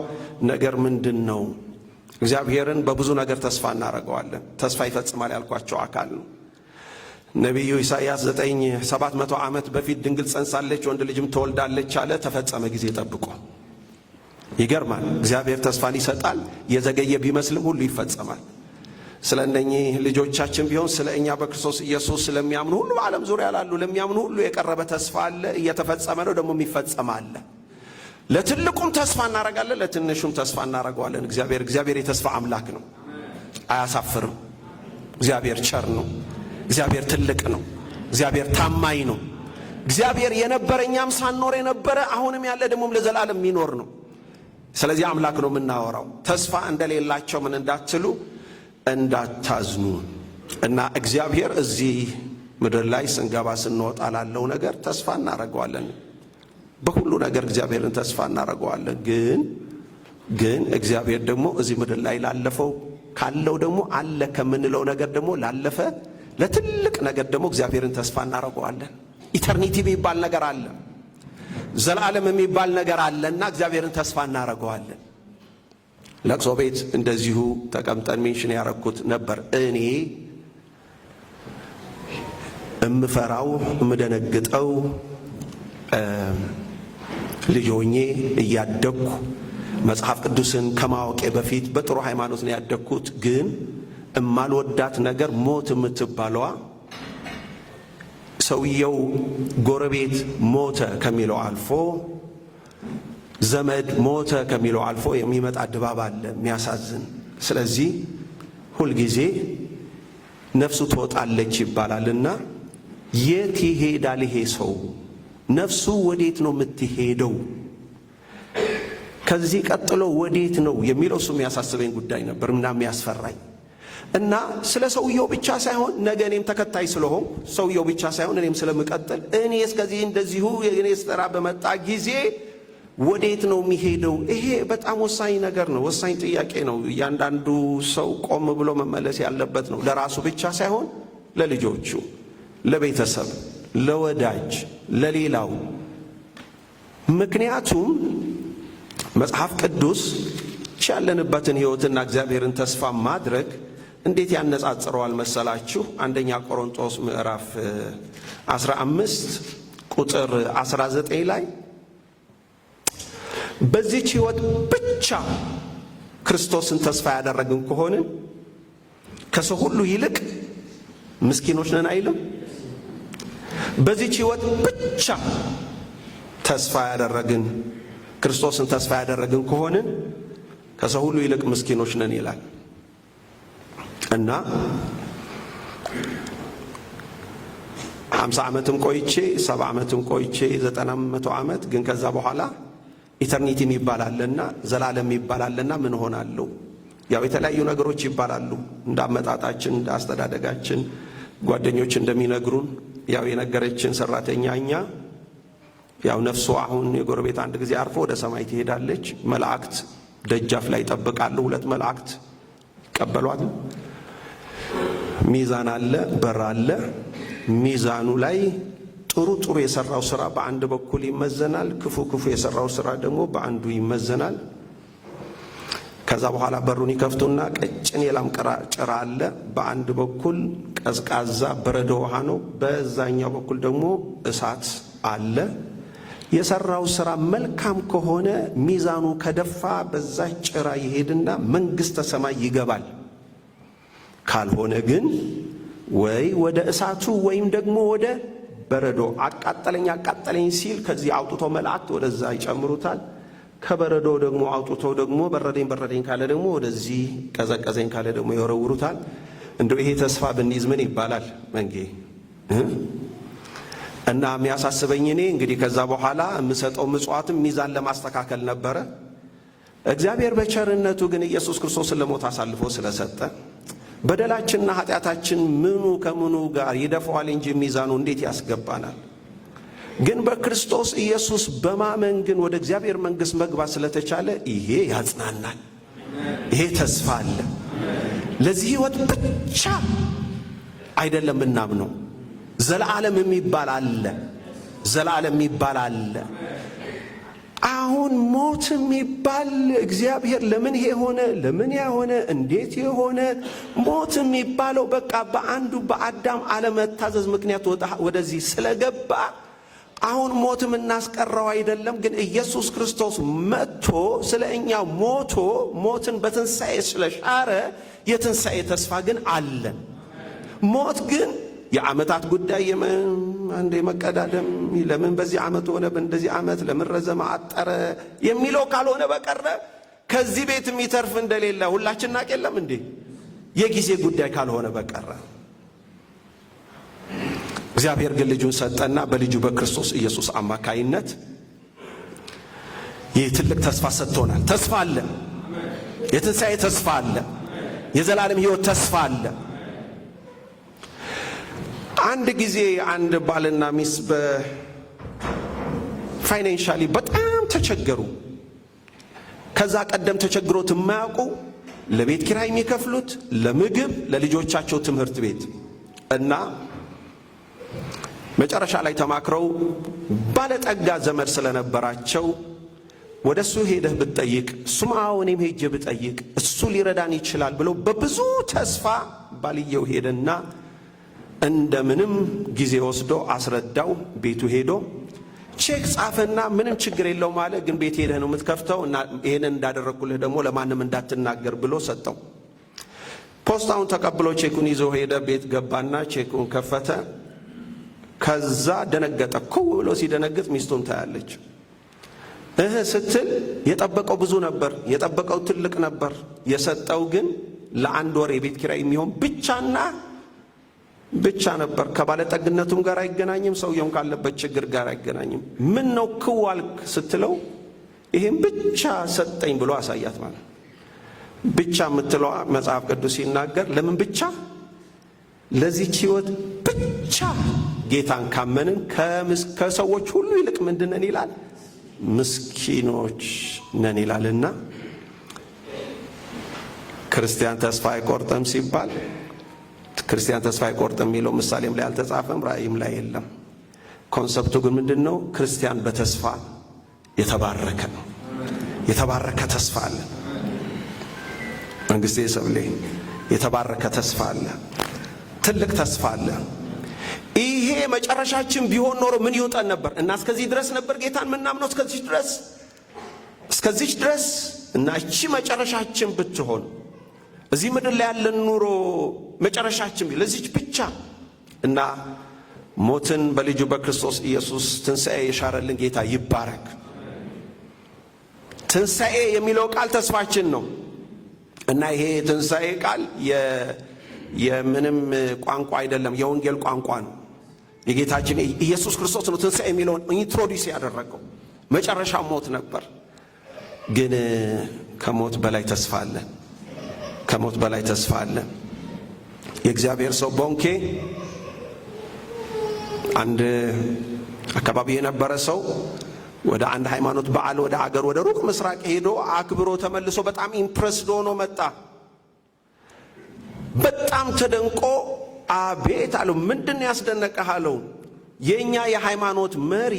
ነገር ምንድን ነው? እግዚአብሔርን በብዙ ነገር ተስፋ እናደርገዋለን። ተስፋ ይፈጽማል ያልኳቸው አካል ነው። ነቢዩ ኢሳይያስ 700 ዓመት በፊት ድንግል ጸንሳለች ወንድ ልጅም ትወልዳለች አለ። ተፈጸመ ጊዜ ጠብቆ። ይገርማል። እግዚአብሔር ተስፋን ይሰጣል። የዘገየ ቢመስልም ሁሉ ይፈጸማል። ስለ እነኚህ ልጆቻችን ቢሆን ስለ እኛ በክርስቶስ ኢየሱስ ስለሚያምኑ ሁሉ በዓለም ዙሪያ ላሉ ለሚያምኑ ሁሉ የቀረበ ተስፋ አለ። እየተፈጸመ ነው፣ ደግሞ የሚፈጸም አለ። ለትልቁም ተስፋ እናረጋለን፣ ለትንሹም ተስፋ እናረጋለን። እግዚአብሔር የተስፋ አምላክ ነው። አያሳፍርም። እግዚአብሔር ቸር ነው። እግዚአብሔር ትልቅ ነው። እግዚአብሔር ታማኝ ነው። እግዚአብሔር የነበረ እኛም ሳንኖር የነበረ አሁንም ያለ ደግሞም ለዘላለም የሚኖር ነው። ስለዚህ አምላክ ነው የምናወራው። ተስፋ እንደሌላቸው ምን እንዳትሉ እንዳታዝኑ እና እግዚአብሔር እዚህ ምድር ላይ ስንገባ ስንወጣ ላለው ነገር ተስፋ እናደርገዋለን። በሁሉ ነገር እግዚአብሔርን ተስፋ እናደርገዋለን። ግን እግዚአብሔር ደግሞ እዚህ ምድር ላይ ላለፈው ካለው ደግሞ አለ ከምንለው ነገር ደግሞ ላለፈ ለትልቅ ነገር ደግሞ እግዚአብሔርን ተስፋ እናደርገዋለን። ኢተርኒቲ የሚባል ነገር አለ፣ ዘላለም የሚባል ነገር አለና እግዚአብሔርን ተስፋ እናደርገዋለን። ለቅሶ ቤት እንደዚሁ ተቀምጠን ሜንሽን ያረኩት ነበር። እኔ እምፈራው እምደነግጠው ልጆኜ እያደግኩ መጽሐፍ ቅዱስን ከማወቄ በፊት በጥሩ ሃይማኖት ነው ያደግኩት። ግን እማልወዳት ነገር ሞት የምትባለዋ ሰውየው ጎረቤት ሞተ ከሚለው አልፎ ዘመድ ሞተ ከሚለው አልፎ የሚመጣ ድባብ አለ የሚያሳዝን። ስለዚህ ሁልጊዜ ነፍሱ ትወጣለች ይባላልና የት ይሄዳል ይሄ ሰው? ነፍሱ ወዴት ነው የምትሄደው? ከዚህ ቀጥሎ ወዴት ነው የሚለው እሱ የሚያሳስበኝ ጉዳይ ነበር እና የሚያስፈራኝ እና ስለ ሰውየው ብቻ ሳይሆን ነገ እኔም ተከታይ ስለሆን ሰውየው ብቻ ሳይሆን እኔም ስለምቀጥል እኔ እስከዚህ እንደዚሁ የኔ ሥራ በመጣ ጊዜ ወዴት ነው የሚሄደው? ይሄ በጣም ወሳኝ ነገር ነው፣ ወሳኝ ጥያቄ ነው። እያንዳንዱ ሰው ቆም ብሎ መመለስ ያለበት ነው። ለራሱ ብቻ ሳይሆን ለልጆቹ፣ ለቤተሰብ፣ ለወዳጅ፣ ለሌላው። ምክንያቱም መጽሐፍ ቅዱስ ያለንበትን ሕይወትና እግዚአብሔርን ተስፋ ማድረግ እንዴት ያነጻጽረዋል መሰላችሁ? አንደኛ ቆሮንቶስ ምዕራፍ 15 ቁጥር 19 ላይ በዚህች ሕይወት ብቻ ክርስቶስን ተስፋ ያደረግን ከሆንን ከሰው ሁሉ ይልቅ ምስኪኖች ነን አይልም? በዚህች ሕይወት ብቻ ተስፋ ያደረግን ክርስቶስን ተስፋ ያደረግን ከሆንን ከሰው ሁሉ ይልቅ ምስኪኖች ነን ይላል። እና 50 ዓመትም ቆይቼ 70 ዓመትም ቆይቼ 90 100 ዓመት ግን ከዛ በኋላ ኢተርኒቲ ይባላልና ዘላለም ይባላልና ምን ሆናለሁ? ያው የተለያዩ ነገሮች ይባላሉ እንዳመጣጣችን እንዳስተዳደጋችን። ጓደኞች እንደሚነግሩን ያው የነገረችን ሰራተኛ እኛ ያው ነፍሱ አሁን የጎረቤት አንድ ጊዜ አርፎ ወደ ሰማይ ትሄዳለች። መላእክት ደጃፍ ላይ ይጠብቃሉ። 2 መላእክት ይቀበሏት። ሚዛን አለ፣ በር አለ። ሚዛኑ ላይ ጥሩ የሰራው ስራ በአንድ በኩል ይመዘናል፣ ክፉ የሰራው ስራ ደግሞ በአንዱ ይመዘናል። ከዛ በኋላ በሩን ይከፍቱና ቀጭን የላም ጭራ አለ። በአንድ በኩል ቀዝቃዛ በረዶ ውሃ ነው፣ በዛኛው በኩል ደግሞ እሳት አለ። የሰራው ስራ መልካም ከሆነ ሚዛኑ ከደፋ በዛ ጭራ ይሄድና መንግሥተ ሰማይ ይገባል። ካልሆነ ግን ወይ ወደ እሳቱ ወይም ደግሞ ወደ በረዶ አቃጠለኝ ሲል ከዚህ አውጥቶ መላእክት ወደዛ ይጨምሩታል። ከበረዶ ደግሞ አውጥቶ ደግሞ በረደኝ ካለ ደግሞ ወደዚህ ቀዘቀዘኝ ካለ ደግሞ ይወረውሩታል። እንደው ይሄ ተስፋ ብንይዝ ምን ይባላል መንጌ? እና የሚያሳስበኝ እኔ እንግዲህ ከዛ በኋላ የምሰጠው ምጽዋትም ሚዛን ለማስተካከል ነበረ። እግዚአብሔር በቸርነቱ ግን ኢየሱስ ክርስቶስን ለሞት አሳልፎ ስለሰጠ በደላችንና ኃጢአታችን ምኑ ከምኑ ጋር ይደፋዋል እንጂ ሚዛኑ እንዴት ያስገባናል? ግን በክርስቶስ ኢየሱስ በማመን ግን ወደ እግዚአብሔር መንግሥት መግባት ስለተቻለ ይሄ ያጽናናል። ይሄ ተስፋ አለ። ለዚህ ሕይወት ብቻ አይደለም ምናምነው፣ ዘላለም የሚባል አለ። ዘላለም የሚባል አለ። አሁን ሞት የሚባል እግዚአብሔር ለምን ይሄ ሆነ፣ ለምን ያሆነ፣ እንዴት የሆነ ሞት የሚባለው በቃ በአንዱ በአዳም አለመታዘዝ ምክንያት ወደዚህ ስለገባ አሁን ሞት የምናስቀረው አይደለም። ግን ኢየሱስ ክርስቶስ መጥቶ ስለ እኛ ሞቶ ሞትን በትንሣኤ ስለሻረ የትንሣኤ ተስፋ ግን አለን። ሞት ግን የዓመታት ጉዳይ አንድ የመቀዳደም ለምን በዚህ ዓመት ሆነ በእንደዚህ ዓመት ለምን ረዘመ አጠረ የሚለው ካልሆነ በቀረ ከዚህ ቤት የሚተርፍ እንደሌለ ሁላችን እናውቅ የለም እንዴ? የጊዜ ጉዳይ ካልሆነ በቀረ እግዚአብሔር ግን ልጁን ሰጠና በልጁ በክርስቶስ ኢየሱስ አማካይነት ይህ ትልቅ ተስፋ ሰጥቶናል። ተስፋ አለ። የትንሣኤ ተስፋ አለ። የዘላለም ሕይወት ተስፋ አለ። አንድ ጊዜ አንድ ባልና ሚስት በፋይናንሻሊ በጣም ተቸገሩ። ከዛ ቀደም ተቸግሮት የማያውቁ ለቤት ኪራይ የሚከፍሉት፣ ለምግብ፣ ለልጆቻቸው ትምህርት ቤት እና መጨረሻ ላይ ተማክረው ባለጠጋ ዘመድ ስለነበራቸው ወደሱ ሄደህ ብትጠይቅ፣ እሱም አዎ እኔም ሄጄ ብጠይቅ እሱ ሊረዳን ይችላል ብለው በብዙ ተስፋ ባልየው ሄደና እንደምንም ጊዜ ወስዶ አስረዳው። ቤቱ ሄዶ ቼክ ጻፈና ምንም ችግር የለውም አለ። ግን ቤት ሄደህ ነው የምትከፍተው እና ይሄንን እንዳደረኩልህ ደግሞ ለማንም እንዳትናገር ብሎ ሰጠው። ፖስታውን ተቀብሎ ቼኩን ይዞ ሄደ። ቤት ገባና ቼኩን ከፈተ። ከዛ ደነገጠ። ኩው ብሎ ሲደነግጥ ሚስቱን ታያለች። ስትል የጠበቀው ብዙ ነበር፣ የጠበቀው ትልቅ ነበር። የሰጠው ግን ለአንድ ወር የቤት ኪራይ የሚሆን ብቻ ነበር። ከባለጠግነቱም ጋር አይገናኝም፣ ሰውየውም ካለበት ችግር ጋር አይገናኝም። ምን ነው ክዋልክ ስትለው ይሄን ብቻ ሰጠኝ ብሎ አሳያት። ማለት ብቻ የምትለዋ መጽሐፍ ቅዱስ ሲናገር ለምን ብቻ? ለዚህች ሕይወት ብቻ ጌታን ካመንን ከሰዎች ሁሉ ይልቅ ምንድነን ይላል? ምስኪኖች ነን ይላልና ክርስቲያን ተስፋ አይቆርጥም ሲባል ክርስቲያን ተስፋ አይቆርጥም የሚለው ምሳሌም ላይ አልተጻፈም፣ ራእይም ላይ የለም። ኮንሰፕቱ ግን ምንድነው? ክርስቲያን በተስፋ የተባረከ ነው። የተባረከ ተስፋ አለ። መንግስቴ ሰብሌ የተባረከ ተስፋ አለ። ትልቅ ተስፋ አለ። ይሄ መጨረሻችን ቢሆን ኖሮ ምን ይወጣን ነበር? እና እስከዚህ ድረስ ነበር ጌታን ምናምነው፣ እስከዚህ ድረስ እና እቺ መጨረሻችን ብትሆን እዚህ ምድር ላይ ያለን ኑሮ መጨረሻችን ለዚች ብቻ እና ሞትን በልጁ በክርስቶስ ኢየሱስ ትንሣኤ የሻረልን ጌታ ይባረክ። ትንሣኤ የሚለው ቃል ተስፋችን ነው እና ይሄ ትንሣኤ ቃል የምንም ቋንቋ አይደለም፣ የወንጌል ቋንቋ ነው። የጌታችን ኢየሱስ ክርስቶስ ነው ትንሣኤ የሚለውን ኢንትሮዲዩስ ያደረገው። መጨረሻ ሞት ነበር፣ ግን ከሞት በላይ ተስፋ አለ። ከሞት በላይ ተስፋ አለ። የእግዚአብሔር ሰው ቦንኬ አንድ አካባቢ የነበረ ሰው ወደ አንድ ሃይማኖት በዓል ወደ አገር ወደ ሩቅ ምስራቅ ሄዶ አክብሮ ተመልሶ በጣም ኢምፕረስድ ሆኖ መጣ። በጣም ተደንቆ አቤት አለው። ምንድን ያስደነቀህ አለው። የኛ የሃይማኖት መሪ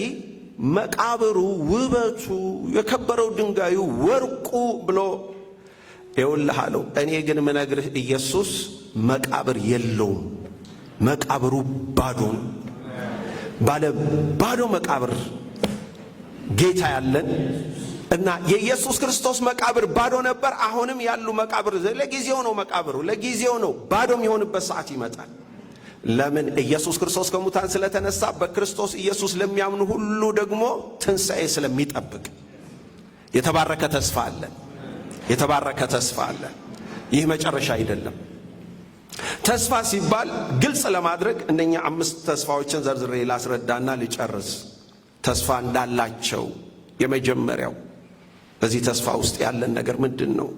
መቃብሩ፣ ውበቱ፣ የከበረው ድንጋዩ፣ ወርቁ ብሎ ይውልህ አለው። እኔ ግን ምነግርህ ኢየሱስ መቃብር የለውም። መቃብሩ ባዶ ነው። ባለ ባዶ መቃብር ጌታ ያለን እና የኢየሱስ ክርስቶስ መቃብር ባዶ ነበር። አሁንም ያሉ መቃብር ለጊዜው ነው። መቃብሩ ለጊዜው ነው። ባዶ የሚሆንበት ሰዓት ይመጣል። ለምን? ኢየሱስ ክርስቶስ ከሙታን ስለተነሳ በክርስቶስ ኢየሱስ ለሚያምኑ ሁሉ ደግሞ ትንሣኤ ስለሚጠብቅ የተባረከ ተስፋ አለ። የተባረከ ተስፋ አለ። ይህ መጨረሻ አይደለም። ተስፋ ሲባል ግልጽ ለማድረግ እነኛ 5 ተስፋዎችን ዘርዝሬ ላስረዳና ልጨርስ። ተስፋ እንዳላቸው የመጀመሪያው በዚህ ተስፋ ውስጥ ያለን ነገር ምንድን ነው?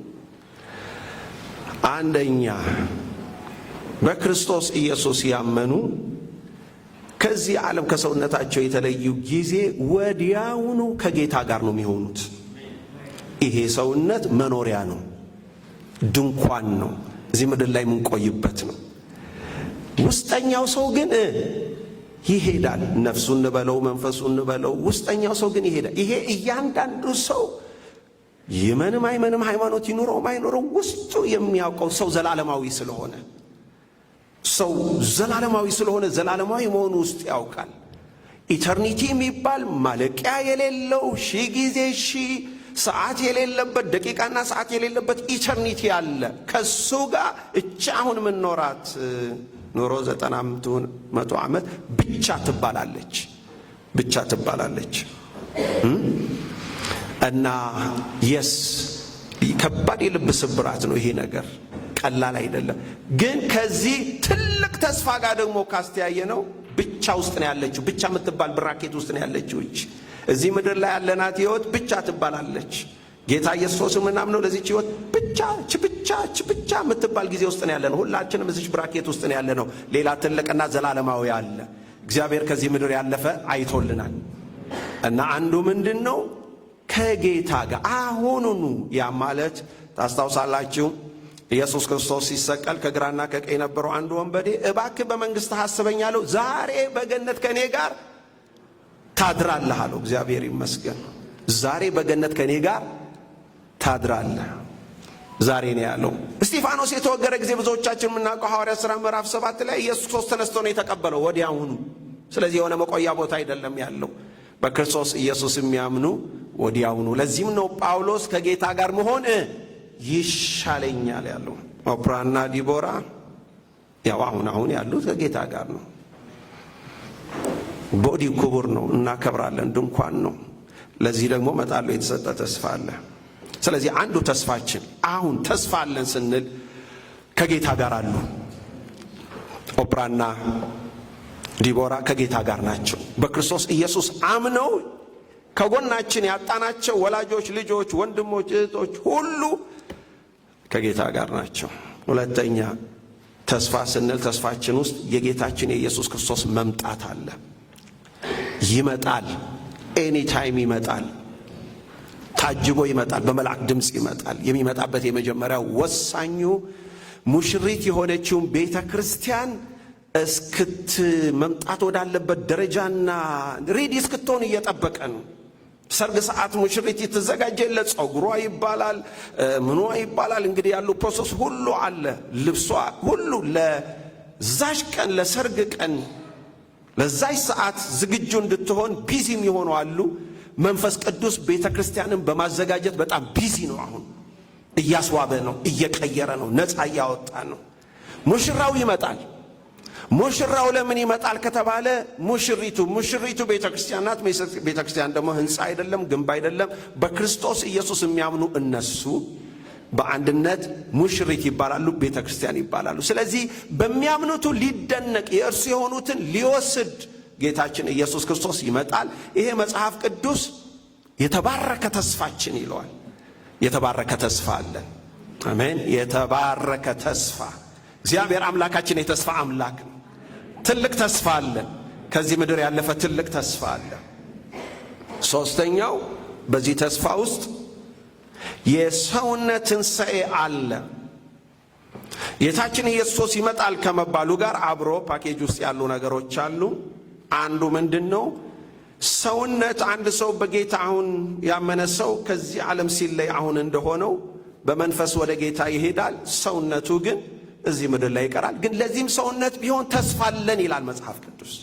አንደኛ በክርስቶስ ኢየሱስ ያመኑ ከዚህ ዓለም ከሰውነታቸው የተለዩ ጊዜ ወዲያውኑ ከጌታ ጋር ነው የሚሆኑት። ይሄ ሰውነት መኖሪያ ነው፣ ድንኳን ነው፣ እዚህ ምድር ላይ የምንቆይበት ነው። ውስጠኛው ሰው ግን ይሄዳል። ነፍሱን እንበለው መንፈሱን እንበለው፣ ውስጠኛው ሰው ግን ይሄዳል። ይሄ እያንዳንዱ ሰው ይመንም አይመንም፣ ሃይማኖት ይኑረው አይኑረው፣ ውስጡ የሚያውቀው ሰው ዘላለማዊ ስለሆነ ሰው ዘላለማዊ ስለሆነ ዘላለማዊ መሆኑ ውስጥ ያውቃል። ኢተርኒቲ የሚባል ማለቂያ የሌለው ሺህ ጊዜ ሺህ ሰዓት የሌለበት ደቂቃና ሰዓት የሌለበት ኢተርኒቲ አለ። ከሱ ጋር እቺ አሁን የምንኖራት ኑሮ 90 100 ዓመት ብቻ ትባላለች እና የስ ከባድ የልብ ስብራት ነው። ይሄ ነገር ቀላል አይደለም። ግን ከዚህ ትልቅ ተስፋ ጋር ደግሞ ካስተያየ ነው ብቻ ውስጥ ነው ያለችው። ብቻ የምትባል ብራኬት ውስጥ ነው ያለችው። እዚህ ምድር ላይ ያለናት ሕይወት ብቻ ትባላለች። ጌታ ኢየሱስን ምናምነው ለዚህች ሕይወት ብቻ የምትባል ጊዜ ውስጥ ነው ያለነው። ሁላችንም እዚች ብራኬት ውስጥ ነው ያለነው። ሌላ ትልቅና ዘላለማዊ አለ። እግዚአብሔር ከዚህ ምድር ያለፈ አይቶልናል። እና አንዱ ምንድነው? ከጌታ ጋር አሁኑኑ። ያ ማለት ታስታውሳላችሁ፣ ኢየሱስ ክርስቶስ ሲሰቀል ከግራና ከቀኝ የነበረው አንዱ ወንበዴ እባክህ በመንግሥትህ አስበኝ አለው። ዛሬ በገነት ከኔ ጋር ታድራለህ አለው። እግዚአብሔር ይመስገን። ዛሬ በገነት ከኔ ጋር ታድራለህ። ዛሬ ነው ያለው። እስጢፋኖስ የተወገረ ጊዜ ብዙዎቻችን የምናውቀው ሐዋርያት ሥራ ምዕራፍ 7 ላይ ኢየሱስ ክርስቶስ ተነስቶ ነው የተቀበለው ወዲያውኑ። ስለዚህ የሆነ መቆያ ቦታ አይደለም ያለው። በክርስቶስ ኢየሱስ የሚያምኑ ወዲያውኑ። ለዚህም ነው ጳውሎስ ከጌታ ጋር መሆን ይሻለኛል ያለው። ኦፕራና ዲቦራ ያው አሁን ያሉት ከጌታ ጋር ነው። ቦዲ ክቡር ነው፣ እናከብራለን። ድንኳን ነው። ለዚህ ደግሞ መጣለው የተሰጠ ተስፋ አለ። ስለዚህ አንዱ ተስፋችን አሁን ተስፋ አለን ስንል ከጌታ ጋር አሉ። ኦፕራና ዲቦራ ከጌታ ጋር ናቸው። በክርስቶስ ኢየሱስ አምነው ከጎናችን ያጣናቸው ወላጆች፣ ልጆች፣ ወንድሞች፣ እህቶች ሁሉ ከጌታ ጋር ናቸው። ሁለተኛ ተስፋ ስንል ተስፋችን ውስጥ የጌታችን የኢየሱስ ክርስቶስ መምጣት አለ። ይመጣል። ኤኒ ታይም ይመጣል። ታጅቦ ይመጣል። በመልአክ ድምፅ ይመጣል። የሚመጣበት የመጀመሪያው ወሳኙ ሙሽሪት የሆነችውን ቤተ ክርስቲያን መምጣት ወዳለበት ደረጃና ሬዲ እስክትሆን እየጠበቀ ነው። ሰርግ ሰዓት ሙሽሪት የተዘጋጀለት ጸጉሯ ይባላል፣ ምኗ ይባላል። እንግዲህ ያሉ ፕሮሰስ ሁሉ አለ። ልብሷ ሁሉ ለዛሽ ቀን፣ ለሰርግ ቀን፣ ለዛሽ ሰዓት ዝግጁ እንድትሆን ቢዚ የሚሆኑ አሉ። መንፈስ ቅዱስ ቤተ ክርስቲያንን በማዘጋጀት በጣም ቢዚ ነው። አሁን እያስዋበ ነው፣ እየቀየረ ነው፣ ነፃ እያወጣ ነው። ሙሽራው ይመጣል። ሙሽራው ለምን ይመጣል ከተባለ ሙሽሪቱ ቤተ ክርስቲያን ናት። ቤተ ክርስቲያን ደግሞ ሕንፃ አይደለም፣ ግንብ አይደለም። በክርስቶስ ኢየሱስ የሚያምኑ እነሱ በአንድነት ሙሽሪት ይባላሉ፣ ቤተ ክርስቲያን ይባላሉ። ስለዚህ በሚያምኑቱ ሊደነቅ የእርሱ የሆኑትን ሊወስድ ጌታችን ኢየሱስ ክርስቶስ ይመጣል። ይሄ መጽሐፍ ቅዱስ የተባረከ ተስፋችን ይለዋል። የተባረከ ተስፋ አለን። አሜን። የተባረከ ተስፋ። እግዚአብሔር አምላካችን የተስፋ አምላክ ነው። ትልቅ ተስፋ አለን። ከዚህ ምድር ያለፈ ትልቅ ተስፋ አለ። ሶስተኛው በዚህ ተስፋ ውስጥ የሰውነት ትንሣኤ አለ። ጌታችን ኢየሱስ ይመጣል ከመባሉ ጋር አብሮ ፓኬጅ ውስጥ ያሉ ነገሮች አሉ። አንዱ ምንድነው? ሰውነት አንድ ሰው በጌታ አሁን ያመነ ሰው ከዚህ ዓለም ሲለይ አሁን እንደሆነው በመንፈስ ወደ ጌታ ይሄዳል። ሰውነቱ ግን እዚህ ምድር ላይ ይቀራል። ግን ለዚህም ሰውነት ቢሆን ተስፋ አለን ይላል መጽሐፍ ቅዱስ።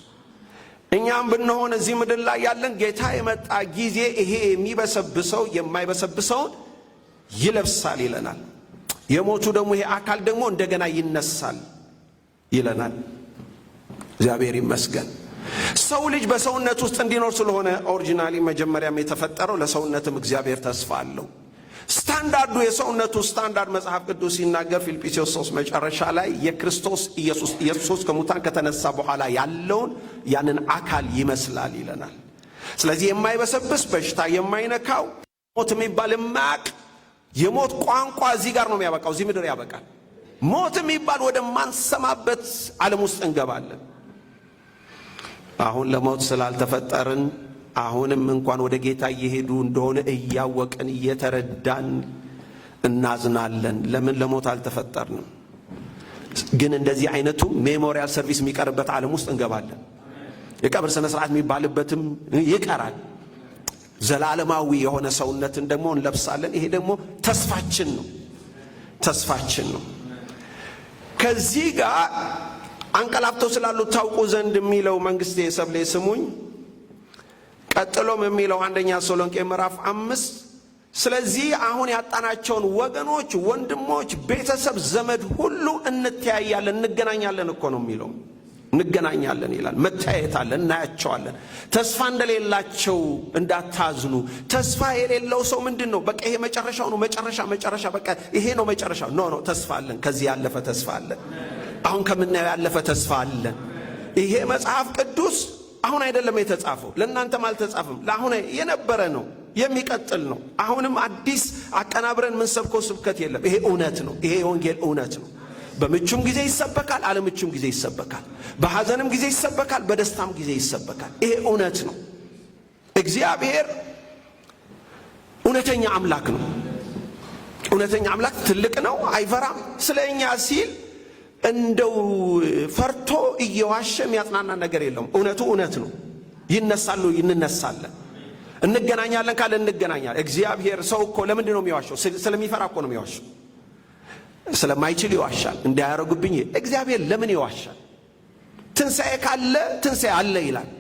እኛም ብንሆን እዚህ ምድር ላይ ያለን ጌታ የመጣ ጊዜ ይሄ የሚበሰብሰው የማይበሰብሰውን ይለብሳል ይለናል። የሞቱ ደግሞ ይሄ አካል ደግሞ እንደገና ይነሳል ይለናል። እግዚአብሔር ይመስገን። ሰው ልጅ በሰውነት ውስጥ እንዲኖር ስለሆነ ኦሪጂናሊ መጀመሪያም የተፈጠረው ለሰውነትም እግዚአብሔር ተስፋ አለው። ስታንዳርዱ የሰውነቱ ስታንዳርድ መጽሐፍ ቅዱስ ሲናገር ፊልጵስዩስ 3 መጨረሻ ላይ የክርስቶስ ኢየሱስ ከሙታን ከተነሳ በኋላ ያለውን ያንን አካል ይመስላል ይለናል። ስለዚህ የማይበሰብስ በሽታ የማይነካው ሞት የሚባል የማያውቅ የሞት ቋንቋ እዚህ ጋር ነው የሚያበቃው። እዚህ ምድር ያበቃል። ሞት የሚባል ወደ ማንሰማበት ዓለም ውስጥ እንገባለን። አሁን ለሞት ስላልተፈጠርን አሁንም እንኳን ወደ ጌታ እየሄዱ እንደሆነ እያወቅን እየተረዳን እናዝናለን። ለምን ለሞት አልተፈጠርንም? ግን እንደዚህ አይነቱ ሜሞሪያል ሰርቪስ የሚቀርበት ዓለም ውስጥ እንገባለን። የቀብር ስነ ስርዓት የሚባልበትም ይቀራል። ዘላለማዊ የሆነ ሰውነትን ደግሞ እንለብሳለን። ይሄ ደግሞ ተስፋችን ነው። ተስፋችን ነው። ከዚህ ጋር አንቀላፍተው ስላሉ ታውቁ ዘንድ የሚለው መንግሥቴ ሰብሌ ስሙኝ። ቀጥሎም የሚለው አንደኛ ተሰሎንቄ ምዕራፍ 5 ስለዚህ አሁን ያጣናቸውን ወገኖች፣ ወንድሞች፣ ቤተሰብ፣ ዘመድ ሁሉ እንተያያለን፣ እንገናኛለን እኮ ነው የሚለው። እንገናኛለን ይላል። መታየት አለ፣ እናያቸዋለን። ተስፋ እንደሌላቸው እንዳታዝኑ። ተስፋ የሌለው ሰው ምንድን ነው? በቃ ይሄ መጨረሻው ነው፣ መጨረሻ በቃ ይሄ ነው መጨረሻው። ኖ ተስፋ አለን። ከዚህ ያለፈ ተስፋ አለን። አሁን ከምናየው ያለፈ ተስፋ አለን። ይሄ መጽሐፍ ቅዱስ አሁን አይደለም የተጻፈው፣ ለእናንተም አልተጻፈም። ለአሁን የነበረ ነው። የሚቀጥል ነው። አሁንም አዲስ አቀናብረን ምን ሰብከው ስብከት የለም። ይሄ እውነት ነው። ይሄ የወንጌል እውነት ነው። በምቹም ጊዜ ይሰበካል፣ አለምቹም ጊዜ ይሰበካል። በሐዘንም ጊዜ ይሰበካል፣ በደስታም ጊዜ ይሰበካል። ይሄ እውነት ነው። እግዚአብሔር እውነተኛ አምላክ ነው። እውነተኛ አምላክ ትልቅ ነው፣ አይፈራም። ስለኛ ሲል እንደው ፈርቶ እየዋሸ የሚያጽናና ነገር የለውም። እውነቱ እውነት ነው። ይነሳሉ፣ እንነሳለን። እንገናኛለን ካለ እንገናኛለን። እግዚአብሔር ሰው እኮ ለምንድን ነው የሚዋሸው? ስለሚፈራ እኮ ነው የሚዋሸው። ስለማይችል ይዋሻል። እንዳያረጉብኝ። እግዚአብሔር ለምን ይዋሻል? ትንሣኤ ካለ ትንሣኤ አለ ይላል።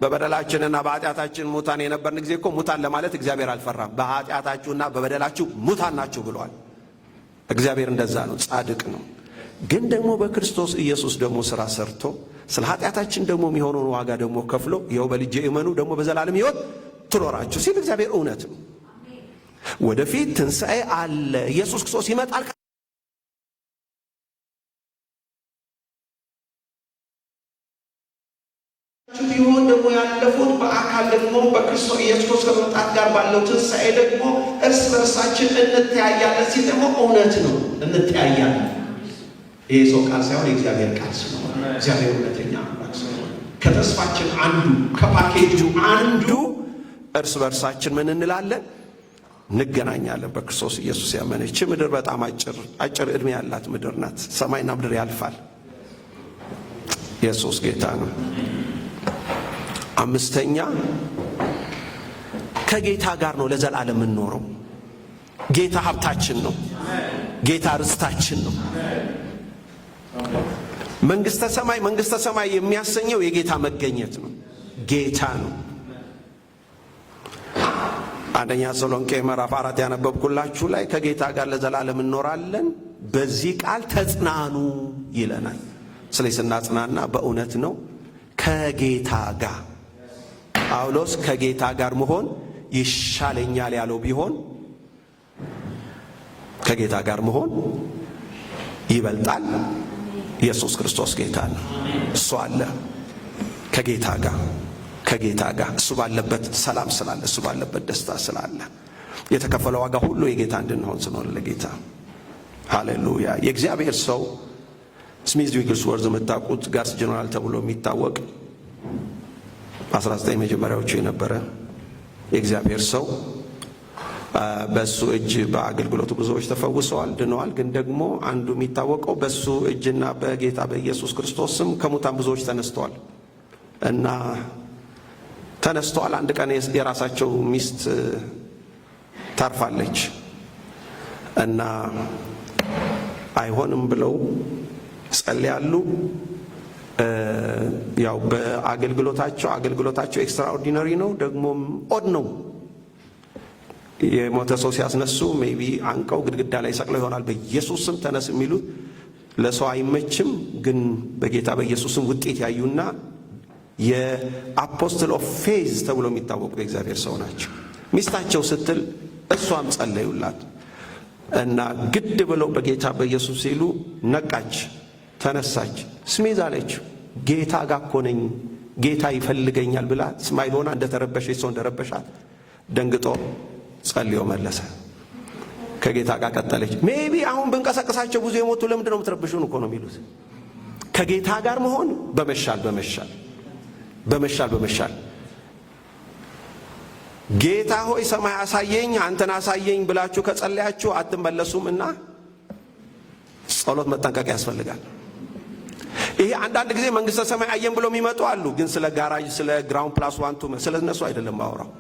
በበደላችንና በኃጢአታችን ሙታን የነበርን ጊዜ እኮ ሙታን ለማለት እግዚአብሔር አልፈራም። በኃጢአታችሁና በበደላችሁ ሙታን ናችሁ ብሏል። እግዚአብሔር እንደዛ ነው፣ ጻድቅ ነው። ግን ደግሞ በክርስቶስ ኢየሱስ ደግሞ ሥራ ሰርቶ ስለ ኃጢአታችን ደግሞ የሚሆነውን ዋጋ ደግሞ ከፍሎ ይኸው በልጄ እመኑ ደግሞ በዘላለም ሕይወት ትኖራችሁ ሲል እግዚአብሔር እውነት ነው። ወደፊት ትንሣኤ አለ። ኢየሱስ ክርስቶስ ይመጣል። ቢሆን ደግሞ ያለፉት በአካል ደግሞ በክርስቶስ ኢየሱስ ከመምጣት ጋር ባለው ትንሣኤ ደግሞ እርስ በርሳችን እንተያያለን ሲል ደግሞ እውነት ነው። እንተያያለን። ይሄ ሰው ቃል ሳይሆን የእግዚአብሔር ቃል ስለሆነ እግዚአብሔር እውነተኛ አምላክ ስለሆነ ከተስፋችን አንዱ ከፓኬጁ አንዱ እርስ በርሳችን ምን እንላለን? እንገናኛለን። በክርስቶስ ኢየሱስ ያመነች ምድር በጣም አጭር ዕድሜ ያላት ምድር ናት። ሰማይና ምድር ያልፋል። ኢየሱስ ጌታ ነው። አምስተኛ ከጌታ ጋር ነው ለዘላለም የምንኖረው። ጌታ ሀብታችን ነው። ጌታ ርስታችን ነው። መንግስተ ሰማይ የሚያሰኘው የጌታ መገኘት ነው። ጌታ ነው። አንደኛ ተሰሎንቄ ምዕራፍ 4 ያነበብኩላችሁ ላይ ከጌታ ጋር ለዘላለም እንኖራለን፣ በዚህ ቃል ተጽናኑ ይለናል። ስለዚህ ስናጽናና በእውነት ነው ከጌታ ጋር። ጳውሎስ ከጌታ ጋር መሆን ይሻለኛል ያለው ቢሆን ከጌታ ጋር መሆን ይበልጣል። ኢየሱስ ክርስቶስ ጌታ ነው። እሱ አለ ከጌታ ጋር እሱ ባለበት ሰላም ስላለ፣ እሱ ባለበት ደስታ ስላለ፣ የተከፈለው ዋጋ ሁሉ የጌታ እንድንሆን ስለሆነ ለጌታ ሃሌሉያ። የእግዚአብሔር ሰው ስሚዝ ዊግልስወርዝ የምታውቁት ጋርስ ጀነራል ተብሎ የሚታወቅ 19 መጀመሪያዎቹ የነበረ የእግዚአብሔር ሰው በሱ እጅ በአገልግሎቱ ብዙዎች ተፈውሰዋል፣ ድነዋል። ግን ደግሞ አንዱ የሚታወቀው በሱ እጅና በጌታ በኢየሱስ ክርስቶስም ከሙታን ብዙዎች ተነስተዋል እና ተነስተዋል። አንድ ቀን የራሳቸው ሚስት ታርፋለች እና አይሆንም ብለው ጸልያሉ። ያው አገልግሎታቸው ኤክስትራኦርዲነሪ ነው፣ ደግሞም ኦድ ነው። የሞተ ሰው ሲያስነሱ ሜቢ አንቀው ግድግዳ ላይ ሰቅለው ይሆናል። በኢየሱስ ስም ተነስ የሚሉት ለሰው አይመችም፣ ግን በጌታ በኢየሱስ ስም ውጤት ያዩና የአፖስትል ኦፍ ፌዝ ተብሎ የሚታወቁ የእግዚአብሔር ሰው ናቸው። ሚስታቸው ስትል እሷም ጸለዩላት እና ግድ ብለው በጌታ በኢየሱስ ሲሉ ነቃች፣ ተነሳች። ስሜዝ አለችው፣ ጌታ ጋር እኮ ነኝ፣ ጌታ ይፈልገኛል ብላ ስማይል ሆና እንደተረበሸች ሰው እንደረበሻት ደንግጦ ጸልዮ መለሰ። ከጌታ ጋር ቀጠለች። ሜቢ አሁን ብንቀሰቅሳቸው ብዙ የሞቱ ለምንድን ነው የምትረብሹን እኮ ነው የሚሉት። ከጌታ ጋር መሆን በመሻል ጌታ ሆይ ሰማይ አሳየኝ፣ አንተን አሳየኝ ብላችሁ ከጸለያችሁ አትመለሱም እና ጸሎት መጠንቀቅ ያስፈልጋል። ይሄ አንዳንድ ጊዜ መንግስተ ሰማይ አየን ብለው የሚመጡ አሉ። ግን ስለ ጋራጅ፣ ስለ ግራውንድ ፕላስ 1 2 ስለ እነሱ አይደለም ማውራው።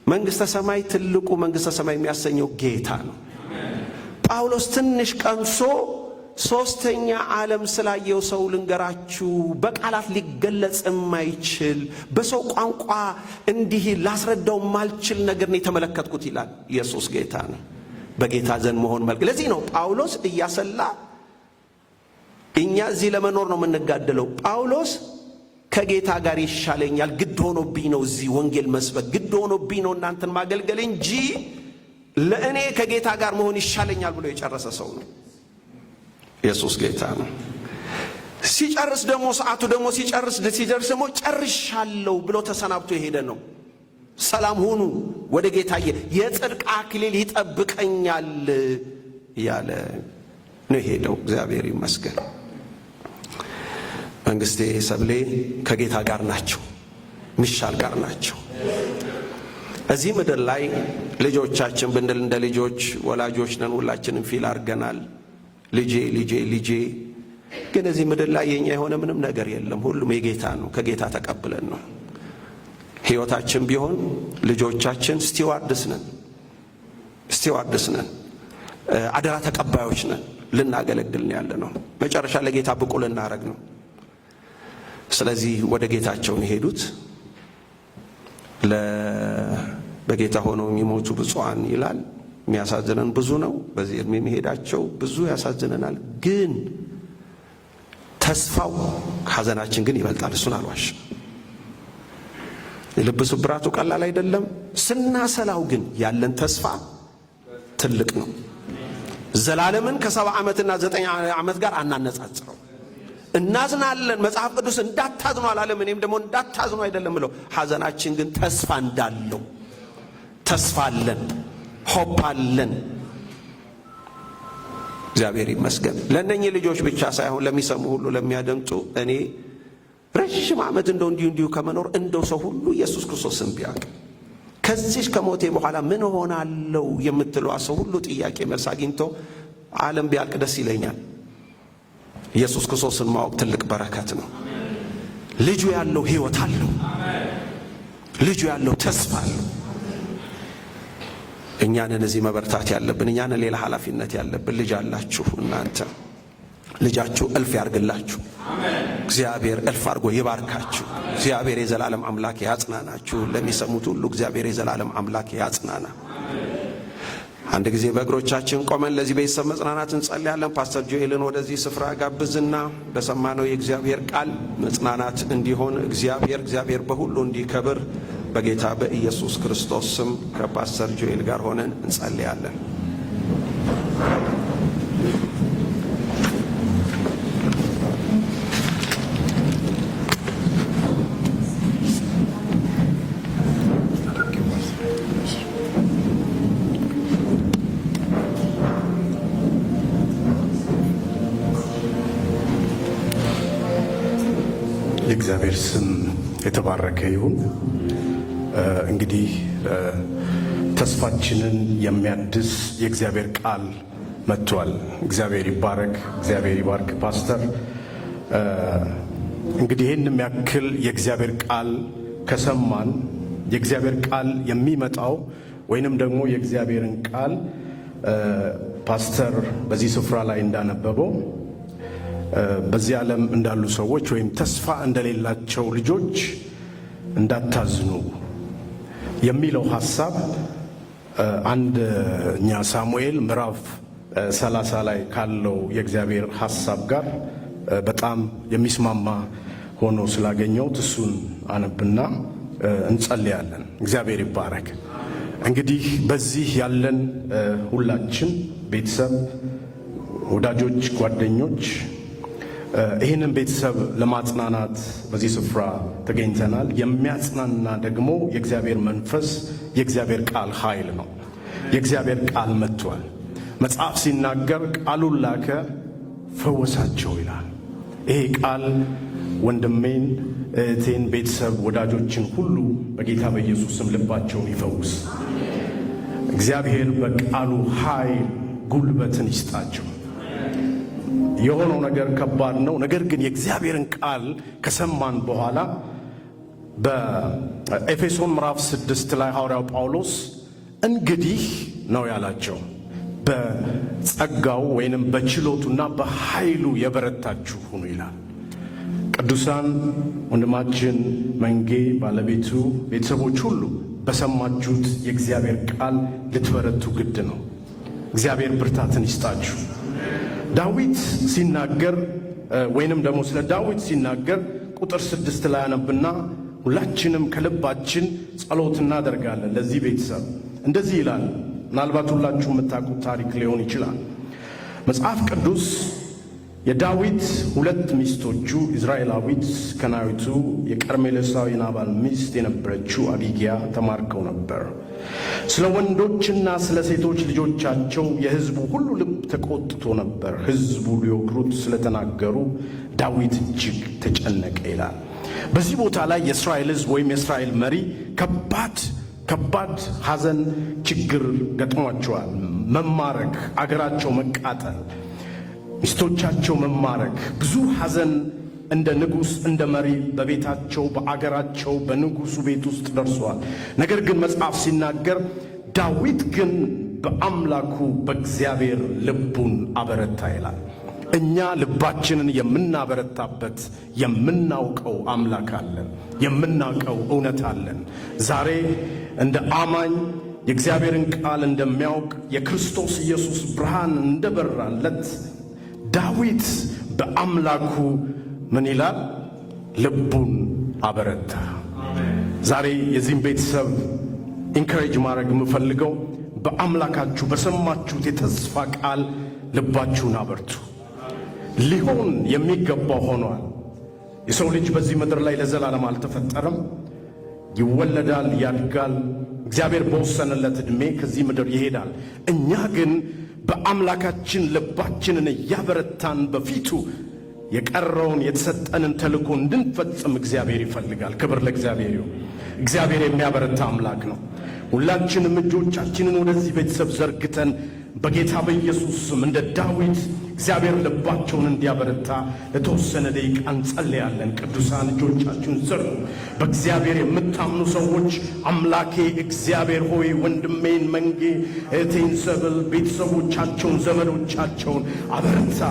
መንግስተ ሰማይ ትልቁ መንግስተ ሰማይ የሚያሰኘው ጌታ ነው። ጳውሎስ ትንሽ ቀምሶ ሶስተኛ ዓለም ስላየው ሰው ልንገራችሁ፣ በቃላት ሊገለጽ የማይችል በሰው ቋንቋ እንዲህ ላስረዳው ማልችል ነገር ነው የተመለከትኩት ይላል። ኢየሱስ ጌታ ነው። በጌታ ዘንድ መሆን መልክ። ለዚህ ነው ጳውሎስ እያሰላ እኛ እዚህ ለመኖር ነው የምንጋደለው። ጳውሎስ ከጌታ ጋር ይሻለኛል፣ ግድ ሆኖብኝ ነው እዚህ ወንጌል መስበክ፣ ግድ ሆኖብኝ ነው እናንተን ማገልገል እንጂ ለእኔ ከጌታ ጋር መሆን ይሻለኛል ብሎ የጨረሰ ሰው ነው። ኢየሱስ ጌታ ነው። ሰዓቱ ደግሞ ሲደርስ ደግሞ ጨርሻለሁ ብሎ ተሰናብቶ የሄደ ነው። ሰላም ሁኑ ወደ ጌታ የጽድቅ አክሊል ይጠብቀኛል ያለ ነው ሄደው። እግዚአብሔር ይመስገን። መንግስቴ ሰብሌ ከጌታ ጋር ናቸው፣ ሚሻል ጋር ናቸው። እዚህ ምድር ላይ ልጆቻችን ብንል እንደ ልጆች ወላጆች ነን፣ ሁላችንም ፊል አድርገናል። ልጄ ልጄ ልጄ። ግን እዚህ ምድር ላይ የኛ የሆነ ምንም ነገር የለም። ሁሉም የጌታ ነው፣ ከጌታ ተቀብለን ነው። ሕይወታችን ቢሆን ልጆቻችን ስቲዋርድስ ነን፣ አደራ ተቀባዮች ነን። ልናገለግል ያለ ነው። መጨረሻ ለጌታ ብቁ ልናረግ ነው። ስለዚህ ወደ ጌታቸውን የሄዱት በጌታ ሆነው የሚሞቱ ብፁዓን ይላል። የሚያሳዝነን ብዙ ነው። በዚህ እድሜ መሄዳቸው ብዙ ያሳዝነናል። ግን ተስፋው ሐዘናችን ግን ይበልጣል። እሱን አልዋሽም። የልብ ስብራቱ ቀላል አይደለም። ስናሰላው ግን ያለን ተስፋ ትልቅ ነው። ዘላለምን ከ70 ዓመትና 9 ዓመት ጋር አናነጻጽረው። እናዝናለን። መጽሐፍ ቅዱስ እንዳታዝኑ አላለም። እኔም ደግሞ እንዳታዝኑ አይደለም ብለው። ሐዘናችን ግን ተስፋ እንዳለው ተስፋ አለን፣ ሆፕ አለን። እግዚአብሔር ይመስገን። ለእነኚህ ልጆች ብቻ ሳይሆን ለሚሰሙ ሁሉ፣ ለሚያደምጡ እኔ ረጅም ዓመት እንዲሁ ከመኖር እንደው ሰው ሁሉ ኢየሱስ ክርስቶስን ቢያውቅ ከዚህ ከሞቴ በኋላ ምን ሆናለው የምትለው ሰው ሁሉ ጥያቄ መልስ አግኝቶ ዓለም ቢያልቅ ደስ ይለኛል። ኢየሱስ ክርስቶስን ማወቅ ትልቅ በረከት ነው። ልጁ ያለው ሕይወት አለው። ልጁ ያለው ተስፋ አለው። እኛንን እዚህ መበርታት ያለብን፣ እኛንን ሌላ ኃላፊነት ያለብን። ልጅ አላችሁ እናንተ። ልጃችሁ እልፍ ያርግላችሁ። እግዚአብሔር እልፍ አድርጎ ይባርካችሁ። እግዚአብሔር የዘላለም አምላክ ያጽናናችሁ። ለሚሰሙት ሁሉ እግዚአብሔር የዘላለም አምላክ ያጽናና። አንድ ጊዜ በእግሮቻችን ቆመን ለዚህ ቤተሰብ መጽናናት እንጸልያለን። ፓስተር ጆኤልን ወደዚህ ስፍራ ጋብዝና በሰማነው የእግዚአብሔር ቃል መጽናናት እንዲሆን እግዚአብሔር በሁሉ እንዲከብር በጌታ በኢየሱስ ክርስቶስ ስም ከፓስተር ጆኤል ጋር ሆነን እንጸልያለን። የእግዚአብሔር ስም የተባረከ ይሁን። እንግዲህ ተስፋችንን የሚያድስ የእግዚአብሔር ቃል መጥቷል። እግዚአብሔር ይባረክ። እግዚአብሔር ይባርክ ፓስተር። እንግዲህ ይህን የሚያክል የእግዚአብሔር ቃል ከሰማን የእግዚአብሔር ቃል የሚመጣው ወይንም ደግሞ የእግዚአብሔርን ቃል ፓስተር በዚህ ስፍራ ላይ እንዳነበበው በዚህ ዓለም እንዳሉ ሰዎች ወይም ተስፋ እንደሌላቸው ልጆች እንዳታዝኑ የሚለው ሐሳብ አንደኛ ሳሙኤል ምዕራፍ 30 ላይ ካለው የእግዚአብሔር ሐሳብ ጋር በጣም የሚስማማ ሆኖ ስላገኘሁት እሱን አነብና እንጸልያለን። እግዚአብሔር ይባረክ። እንግዲህ በዚህ ያለን ሁላችን ቤተሰብ፣ ወዳጆች፣ ጓደኞች ይህንን ቤተሰብ ለማጽናናት በዚህ ስፍራ ተገኝተናል። የሚያጽናና ደግሞ የእግዚአብሔር መንፈስ፣ የእግዚአብሔር ቃል ኃይል ነው። የእግዚአብሔር ቃል መጥቷል። መጽሐፍ ሲናገር ቃሉን ላከ ፈወሳቸው ይላል። ይሄ ቃል ወንድሜን፣ እህቴን፣ ቤተሰብ፣ ወዳጆችን ሁሉ በጌታ በኢየሱስም ልባቸውን ይፈውስ። እግዚአብሔር በቃሉ ኃይል ጉልበትን ይስጣቸው። የሆነው ነገር ከባድ ነው። ነገር ግን የእግዚአብሔርን ቃል ከሰማን በኋላ በኤፌሶን ምዕራፍ 6 ላይ ሐዋርያው ጳውሎስ እንግዲህ ነው ያላቸው በጸጋው ወይንም በችሎቱና በኃይሉ የበረታችሁ ሁኑ ይላል። ቅዱሳን ወንድማችን መንጌ፣ ባለቤቱ፣ ቤተሰቦች ሁሉ በሰማችሁት የእግዚአብሔር ቃል ልትበረቱ ግድ ነው። እግዚአብሔር ብርታትን ይስጣችሁ። ዳዊት ሲናገር ወይንም ደግሞ ስለ ዳዊት ሲናገር ቁጥር 6 ላይ አነብና ሁላችንም ከልባችን ጸሎት እናደርጋለን ለዚህ ቤተሰብ። እንደዚህ ይላል። ምናልባት ሁላችሁ የምታውቁት ታሪክ ሊሆን ይችላል። መጽሐፍ ቅዱስ የዳዊት ሁለት ሚስቶቹ ኢዝራኤላዊት ከናዊቱ የቀርሜሎሳዊ ናባል ሚስት የነበረችው አቢግያ ተማርከው ነበር። ስለ ወንዶችና ስለ ሴቶች ልጆቻቸው የሕዝቡ ሁሉ ልብ ተቆጥቶ ነበር። ሕዝቡ ሊወግሩት ስለተናገሩ ዳዊት እጅግ ተጨነቀ ይላል። በዚህ ቦታ ላይ የእስራኤል ሕዝብ ወይም የእስራኤል መሪ ከባድ ሐዘን ችግር ገጥሟቸዋል። መማረክ፣ አገራቸው መቃጠል፣ ሚስቶቻቸው መማረክ፣ ብዙ ሐዘን እንደ ንጉሥ እንደ መሪ በቤታቸው በአገራቸው በንጉሡ ቤት ውስጥ ደርሷል። ነገር ግን መጽሐፍ ሲናገር ዳዊት ግን በአምላኩ በእግዚአብሔር ልቡን አበረታ ይላል። እኛ ልባችንን የምናበረታበት የምናውቀው አምላክ አለን፣ የምናውቀው እውነት አለን። ዛሬ እንደ አማኝ የእግዚአብሔርን ቃል እንደሚያውቅ የክርስቶስ ኢየሱስ ብርሃን እንደበራለት ዳዊት በአምላኩ ምን ይላል? ልቡን አበረታ። ዛሬ የዚህም ቤተሰብ ኢንካሬጅ ማድረግ የምፈልገው በአምላካችሁ በሰማችሁት የተስፋ ቃል ልባችሁን አበርቱ። ሊሆን የሚገባው ሆኗል። የሰው ልጅ በዚህ ምድር ላይ ለዘላለም አልተፈጠረም። ይወለዳል፣ ያድጋል፣ እግዚአብሔር በወሰነለት ዕድሜ ከዚህ ምድር ይሄዳል። እኛ ግን በአምላካችን ልባችንን እያበረታን በፊቱ የቀረውን የተሰጠንን ተልእኮ እንድንፈጽም እግዚአብሔር ይፈልጋል። ክብር ለእግዚአብሔር ይሁን። እግዚአብሔር የሚያበረታ አምላክ ነው። ሁላችንም እጆቻችንን ወደዚህ ቤተሰብ ዘርግተን በጌታ በኢየሱስ ስም እንደ ዳዊት እግዚአብሔር ልባቸውን እንዲያበረታ ለተወሰነ ደቂቃ እንጸልያለን። ቅዱሳን እጆቻችሁን ዘርጉ። በእግዚአብሔር የምታምኑ ሰዎች አምላኬ እግዚአብሔር ሆይ ወንድሜን መንጌ፣ እህቴን ሰብል፣ ቤተሰቦቻቸውን፣ ዘመዶቻቸውን አበርታ፣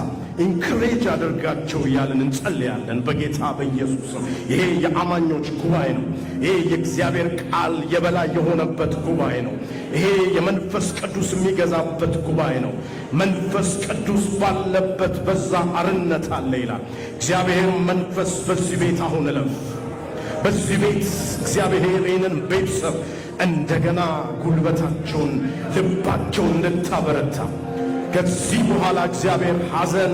ኢንክሬጅ አድርጋቸው እያልን እንጸልያለን በጌታ በኢየሱስ ስም። ይሄ የአማኞች ጉባኤ ነው። ይሄ የእግዚአብሔር ቃል የበላይ የሆነበት ጉባኤ ነው። ይሄ የመንፈስ ቅዱስ የሚገዛበት ጉባኤ ነው። መንፈስ ቅዱስ ባለበት በዛ አርነት አለ ይላል እግዚአብሔር መንፈስ። በዚህ ቤት አሁን እለፍ። በዚህ ቤት እግዚአብሔር ይህንን ቤተሰብ እንደገና ጉልበታቸውን ልባቸውን እንድታበረታ ከዚህ በኋላ እግዚአብሔር ሐዘን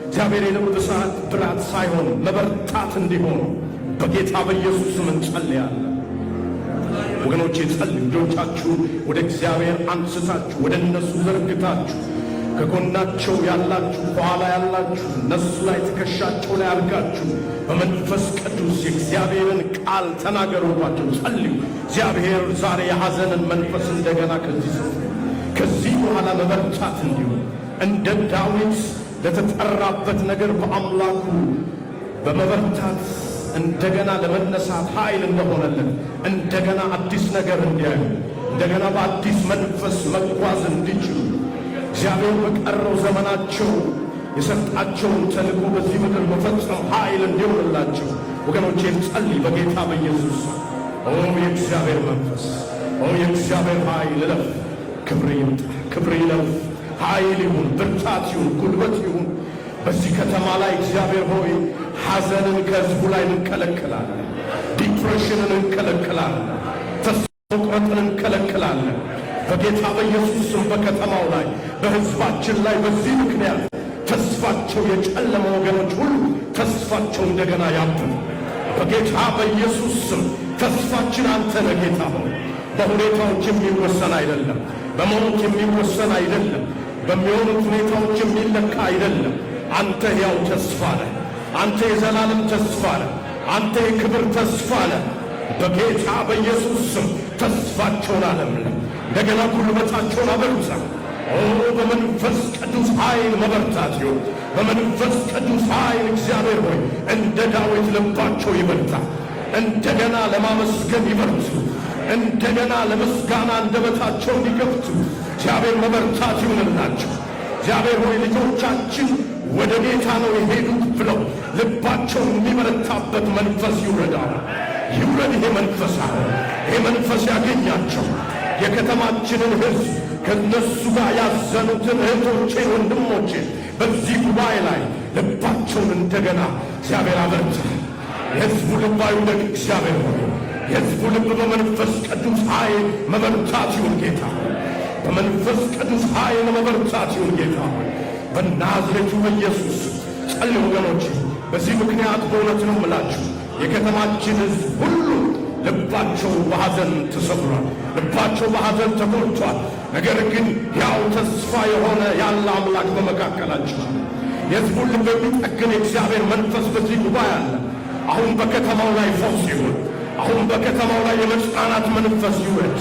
እግዚአብሔር የልብ ብራት ሳይሆን መበርታት እንዲሆኑ በጌታ በኢየሱስ ስም እንጸልያለን። ወገኖቼ ጸልዩ። እጆቻችሁን ወደ እግዚአብሔር አንስታችሁ ወደ እነሱ ዘርግታችሁ ከጎናቸው ያላችሁ በኋላ ያላችሁ እነሱ ላይ ትከሻቸው ላይ አድርጋችሁ በመንፈስ ቅዱስ የእግዚአብሔርን ቃል ተናገሩባቸው፣ ጸልዩ። እግዚአብሔር ዛሬ የሐዘንን መንፈስ እንደገና ከዚህ በኋላ መበርታት እንዲሆን እንደ ዳዊት ለተጠራበት ነገር በአምላኩ በመበርታት እንደገና ለመነሳት ኃይል እንደሆነለት እንደገና አዲስ ነገር እንዲያዩ እንደገና በአዲስ መንፈስ መጓዝ እንዲችሉ እግዚአብሔር በቀረው ዘመናቸው የሰጣቸውን ተልእኮ በዚህ ምድር መፈጸም ኃይል እንዲሆንላቸው ወገኖቼ ጸልይ በጌታ በኢየሱስ። ኦ የእግዚአብሔር መንፈስ፣ ኦ የእግዚአብሔር ኃይል እለፍ። ክብር ይምጣ፣ ክብር ይለፍ፣ ኃይል ይሁን፣ ብርታት ይሁን፣ ጉልበት ይሁን። በዚህ ከተማ ላይ እግዚአብሔር ሆይ ሐዘንን ከሕዝቡ ላይ እንከለክላለን። ዲፕሬሽንን እንከለክላለን። ተስፋ መቁረጥን እንከለክላለን። በጌታ በኢየሱስ ስም በከተማው ላይ በሕዝባችን ላይ በዚህ ምክንያት ተስፋቸው የጨለመ ወገኖች ሁሉ ተስፋቸው እንደገና ያብብ በጌታ በኢየሱስ ስም። ተስፋችን አንተ ነህ ጌታ ሆይ። በሁኔታዎች የሚወሰን አይደለም፣ በሞት የሚወሰን አይደለም፣ በሚሆኑት ሁኔታዎች የሚለካ አይደለም። አንተ ያው ተስፋ ነህ። አንተ የዘላለም ተስፋ ነህ። አንተ የክብር ተስፋ ነህ። በጌታ በኢየሱስ ስም ተስፋቸውን አለምልም፣ እንደገና ጉልበታቸውን አበርታ። ኦ በመንፈስ ቅዱስ ኃይል መበርታት ይሁን። በመንፈስ ቅዱስ ኃይል እግዚአብሔር ሆይ እንደ ዳዊት ልባቸው ይበርታ። እንደገና ለማመስገን ይበርቱ። እንደገና ለምስጋና አንደበታቸው እንዲከፍቱ እግዚአብሔር መበርታት ይሁንላቸው። እግዚአብሔር ሆይ ልጆቻችን ወደ ጌታ ነው የሄዱት ብለው ልባቸው የሚበረታበት መንፈስ ይውረዳል። ይውረድ ይሄ መንፈስ። አሁን ይሄ መንፈስ ያገኛቸው የከተማችንን ሕዝብ ከነሱ ጋር ያዘኑትን እህቶቼን ወንድሞቼን በዚህ ጉባኤ ላይ ልባቸውን እንደገና እግዚአብሔር አበርታ። የሕዝቡ ልብ አይውደቅ። እግዚአብሔር ሆይ የሕዝቡ ልብ በመንፈስ ቅዱስ ኃይል መበርታት ይሁን ጌታ። በመንፈስ ቅዱስ ኃይል መበርታት ይሁን ጌታ። በናዝሬቱ በኢየሱስ ጸልዩ ወገኖች። በዚህ ምክንያት በእውነት ነው የምላችሁ የከተማችን ሕዝብ ሁሉ ልባቸው በሐዘን ተሰብሯል፣ ልባቸው በሐዘን ተሞልቷል። ነገር ግን ያው ተስፋ የሆነ ያለ አምላክ በመካከላችን አለ። የሕዝቡን ልብ የሚጠግን የእግዚአብሔር መንፈስ በዚህ ጉባኤ አለ። አሁን በከተማው ላይ ፈውስ ይሁን። አሁን በከተማው ላይ የመጽናናት መንፈስ ይውረድ።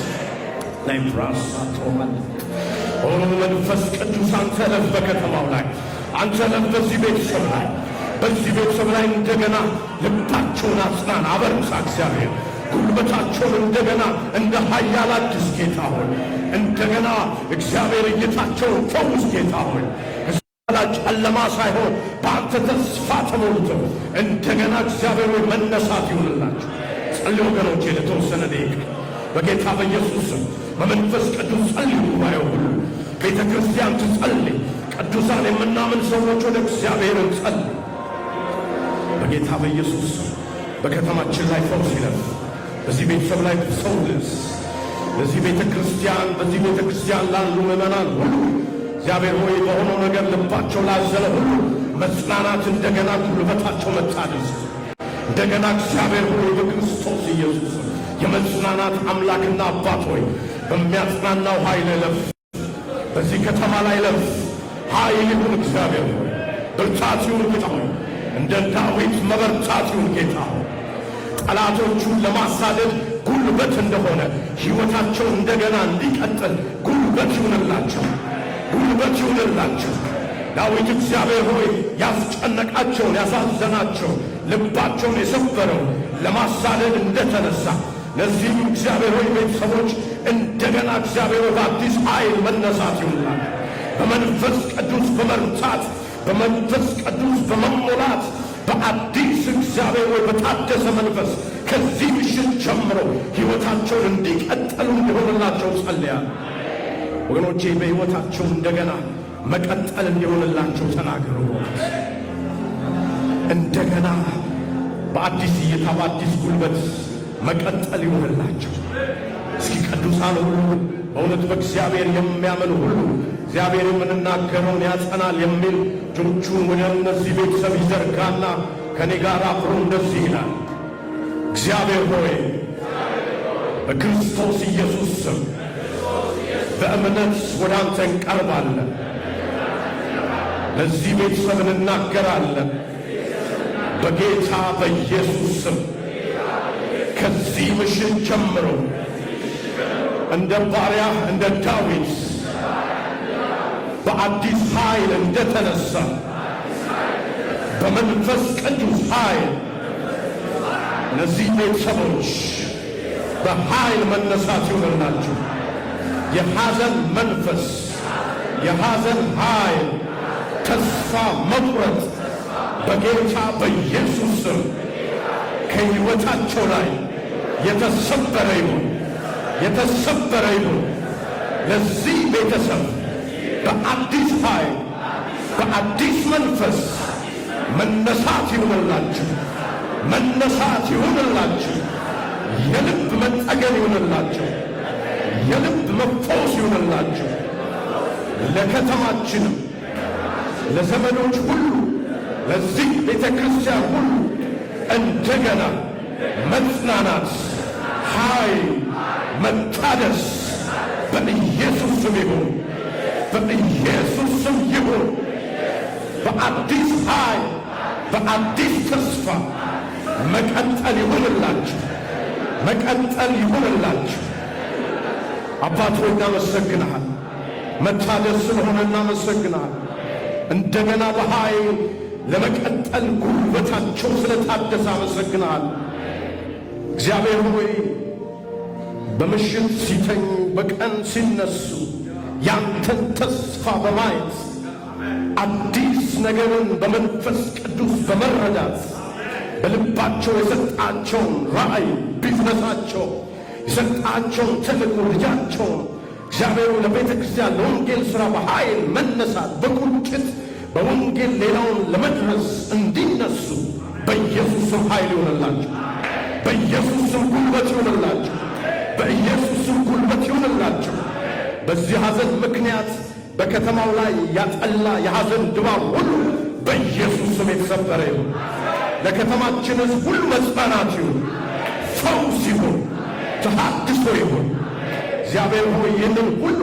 መንፈስ ቅዱስ አንተ ለፍ በከተማው ላይ፣ አንተ ለፍ በዚህ ቤተሰብ ላይ፣ በዚህ ቤተሰብ ላይ እንደገና ልባቸውን አጽናን፣ አበርታ እግዚአብሔር። ጉልበታቸውን እንደገና እንደ ኃያል አድስ ጌታ ሆይ። እንደገና እግዚአብሔር እይታቸውን ፈውስ ጌታ ሆይ። ጨለማ ሳይሆን በአንተ ተስፋ ተሞልተው እንደገና እግዚአብሔር ሆይ መነሳት ይሁንላቸው። ጸልዩ ወገኖቼ ለተወሰነ ደቂቃ በጌታ በኢየሱስ ስም በመንፈስ ቅዱስ ጸልዩ። ጉባኤው ሁሉ ቤተ ክርስቲያን ትጸልይ። ቅዱሳን የምናምን ሰዎች ወደ እግዚአብሔር እንጸልይ። በጌታ በኢየሱስ ስም በከተማችን ላይ ፈውስ ይለፍ። በዚህ ቤተሰብ ላይ ፈውስ። በዚህ ቤተ ክርስቲያን ላሉ ምዕመናን ሁሉ እግዚአብሔር ሆይ በሆነው ነገር ልባቸው ላዘለ ሁሉ መጽናናት፣ እንደገና ጉልበታቸው መታደስ፣ እንደገና እግዚአብሔር ሆይ በክርስቶስ ኢየሱስ የመጽናናት አምላክና አባት ሆይ በሚያጽናናው ኃይል ለፍ፣ በዚህ ከተማ ላይ ለፍ። ኃይል ይሁን እግዚአብሔር ሆይ፣ ብርታት ይሁን ጌታ ሆይ፣ እንደ ዳዊት መበርታት ይሁን ጌታ ሆይ። ጠላቶቹን ለማሳደድ ጉልበት እንደሆነ ሕይወታቸው እንደገና እንዲቀጥል ጉልበት ይሁንላቸው፣ ጉልበት ይሁንላቸው። ዳዊት እግዚአብሔር ሆይ ያስጨነቃቸውን ያሳዘናቸው ልባቸውን የሰበረው ለማሳደድ እንደተነሳ ለዚህም እግዚአብሔር ሆይ ቤተሰቦች እንደገና እግዚአብሔር ሆይ በአዲስ ኃይል መነሳት ይሁንላቸው። በመንፈስ ቅዱስ በመርታት በመንፈስ ቅዱስ በመሞላት በአዲስ እግዚአብሔር ሆይ በታደሰ መንፈስ ከዚህ ምሽት ጀምሮ ሕይወታቸውን እንዲቀጥሉ እንዲሆንላቸው ጸልያለሁ። ወገኖቼ በሕይወታቸው እንደገና መቀጠል እንዲሆንላቸው ተናገሩ። እንደገና በአዲስ እይታ በአዲስ ጉልበት መቀጠል ይሆንላቸው። እስኪ ቅዱሳን ሁሉ በእውነት በእግዚአብሔር የሚያምን ሁሉ እግዚአብሔር የምንናገረውን ያጸናል የሚል እጆቹን ወደ እነዚህ ቤተሰብ ይዘርጋና ከኔ ጋር አብሮ እንደዚህ ይላል። እግዚአብሔር ሆይ በክርስቶስ ኢየሱስ ስም በእምነት ወደ አንተ እንቀርባለን። ለዚህ ቤተሰብ እንናገራለን በጌታ በኢየሱስ ስም ከዚህ ምሽት ጀምሮ እንደ ባሪያ እንደ ዳዊት በአዲስ ኃይል እንደተነሳ በመንፈስ ቅዱስ ኃይል እነዚህ ቤተሰቦች በኃይል መነሳት ይሆንላችሁ። የሐዘን መንፈስ፣ የሐዘን ኃይል፣ ተስፋ መቁረጥ በጌታ በኢየሱስ ስም ከሕይወታቸው ላይ የተሰበረ ይሁን፣ የተሰበረ ይሁን። ለዚህ ቤተሰብ በአዲስ ኃይል በአዲስ መንፈስ መነሳት ይሁንላችሁ፣ መነሳት ይሁንላችሁ። የልብ መጠገን ይሁንላችሁ፣ የልብ መፈወስ ይሁንላችሁ። ለከተማችንም ለዘመዶች ሁሉ ለዚህ ቤተ ክርስቲያን ሁሉ እንደገና መጽናናት፣ ኃይል፣ መታደስ በኢየሱስ ስም ይሁን፣ በኢየሱስ ስም ይሁን። በአዲስ ኃይል በአዲስ ተስፋ መቀጠል ይሁንላችሁ፣ መቀጠል ይሁንላችሁ። አባት ሆይ እናመሰግንሃል፣ መታደስ ስለሆነ እናመሰግንሃል። እንደገና በኃይል ለመቀጠል ጉልበታቸው ስለታደሰ አመሰግንሃል። እግዚአብሔር ሆይ በምሽት ሲተኙ በቀን ሲነሱ ያንተን ተስፋ በማየት አዲስ ነገርን በመንፈስ ቅዱስ በመረዳት በልባቸው የሰጣቸውን ራእይ፣ ቢዝነሳቸው የሰጣቸውን ተልእኮ፣ ልጃቸውን እግዚአብሔር ለቤተ ክርስቲያን ለወንጌል ሥራ በኃይል መነሳት፣ በቁጭት በወንጌል ሌላውን ለመድረስ እንዲነሱ በኢየሱስም ኃይል ይሆንላቸው፣ በኢየሱስም ጉልበት ይሆንላቸው፣ በኢየሱስም ጉልበት ይሆንላቸው። በዚህ ሐዘን ምክንያት በከተማው ላይ ያጠላ የሐዘን ድባብ ሁሉ በኢየሱስ ስም የተሰበረ ይሁን። ለከተማችን ሕዝብ ሁሉ መጽናናት ይሁን፣ ፈውስ ይሁን፣ ተሐድሶ ይሁን። እግዚአብሔር ሆይ ይህንን ሁሉ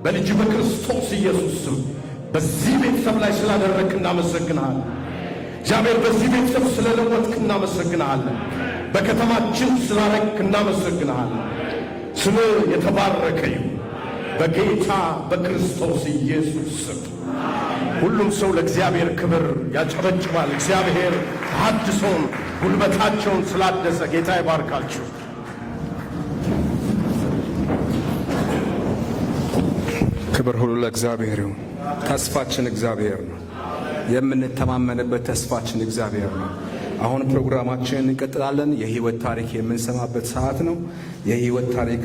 በልጅ በክርስቶስ ኢየሱስ ስም በዚህ ቤተሰብ ላይ ስላደረግክ እናመሰግንሃለን። እግዚአብሔር በዚህ ቤተሰብ ስለለወጥክ እናመሰግንሃለን። በከተማችን ስላረግክ እናመሰግንሃለን። ስም የተባረከ ይሁን በጌታ በክርስቶስ ኢየሱስ ስም። ሁሉም ሰው ለእግዚአብሔር ክብር ያጨበጭባል። እግዚአብሔር ተሐድሶን ጉልበታቸውን ስላደሰ ጌታ ይባርካችሁ። ክብር ሁሉ ለእግዚአብሔር ይሁን። ተስፋችን እግዚአብሔር ነው። የምንተማመንበት ተስፋችን እግዚአብሔር ነው። አሁን ፕሮግራማችን እንቀጥላለን። የህይወት ታሪክ የምንሰማበት ሰዓት ነው። የህይወት ታሪክ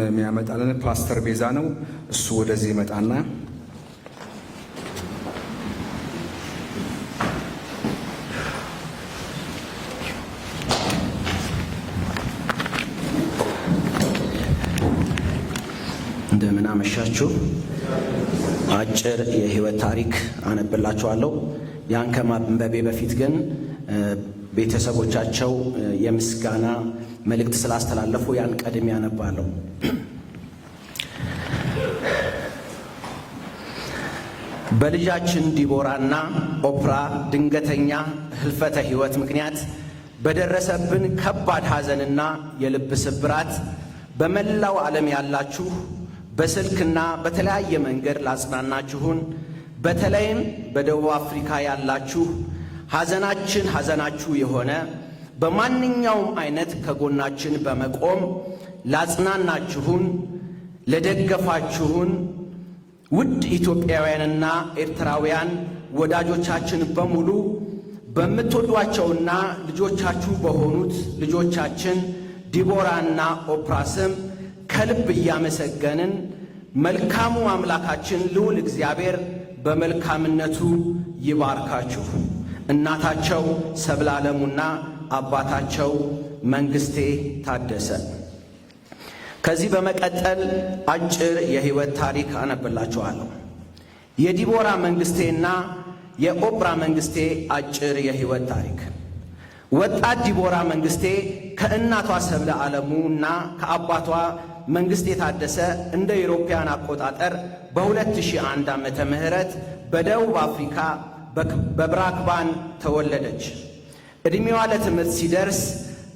የሚያመጣልን ፓስተር ቤዛ ነው። እሱ ወደዚህ ይመጣና እንደምን አመሻችሁ። አጭር የህይወት ታሪክ አነብላችኋለሁ። ያን ከማንበቤ በፊት ግን ቤተሰቦቻቸው የምስጋና መልእክት ስላስተላለፉ ያን ቀድሜ ያነባለሁ። በልጃችን ዲቦራና ኦፕራ ድንገተኛ ህልፈተ ህይወት ምክንያት በደረሰብን ከባድ ሐዘንና የልብ ስብራት በመላው ዓለም ያላችሁ በስልክና በተለያየ መንገድ ላጽናናችሁን፣ በተለይም በደቡብ አፍሪካ ያላችሁ ሐዘናችሁ የሆነ በማንኛውም አይነት ከጎናችን በመቆም ላጽናናችሁን፣ ለደገፋችሁን ውድ ኢትዮጵያውያንና ኤርትራውያን ወዳጆቻችን በሙሉ በምትወዷቸውና ልጆቻችሁ በሆኑት ልጆቻችን ዲቦራና ኦፕራ ስም ከልብ እያመሰገንን መልካሙ አምላካችን ልዑል እግዚአብሔር በመልካምነቱ ይባርካችሁ። እናታቸው ሰብለ ዓለሙና አባታቸው መንግስቴ ታደሰ። ከዚህ በመቀጠል አጭር የህይወት ታሪክ አነብላችኋለሁ። የዲቦራ መንግስቴና የኦፕራ መንግስቴ አጭር የህይወት ታሪክ። ወጣት ዲቦራ መንግስቴ ከእናቷ ሰብለ ዓለሙና ከአባቷ መንግስቴ ታደሰ እንደ ኢሮፓያን አቆጣጠር በ2001 ዓመተ ምህረት በደቡብ አፍሪካ በብራክባን ተወለደች። ዕድሜዋ ለትምህርት ሲደርስ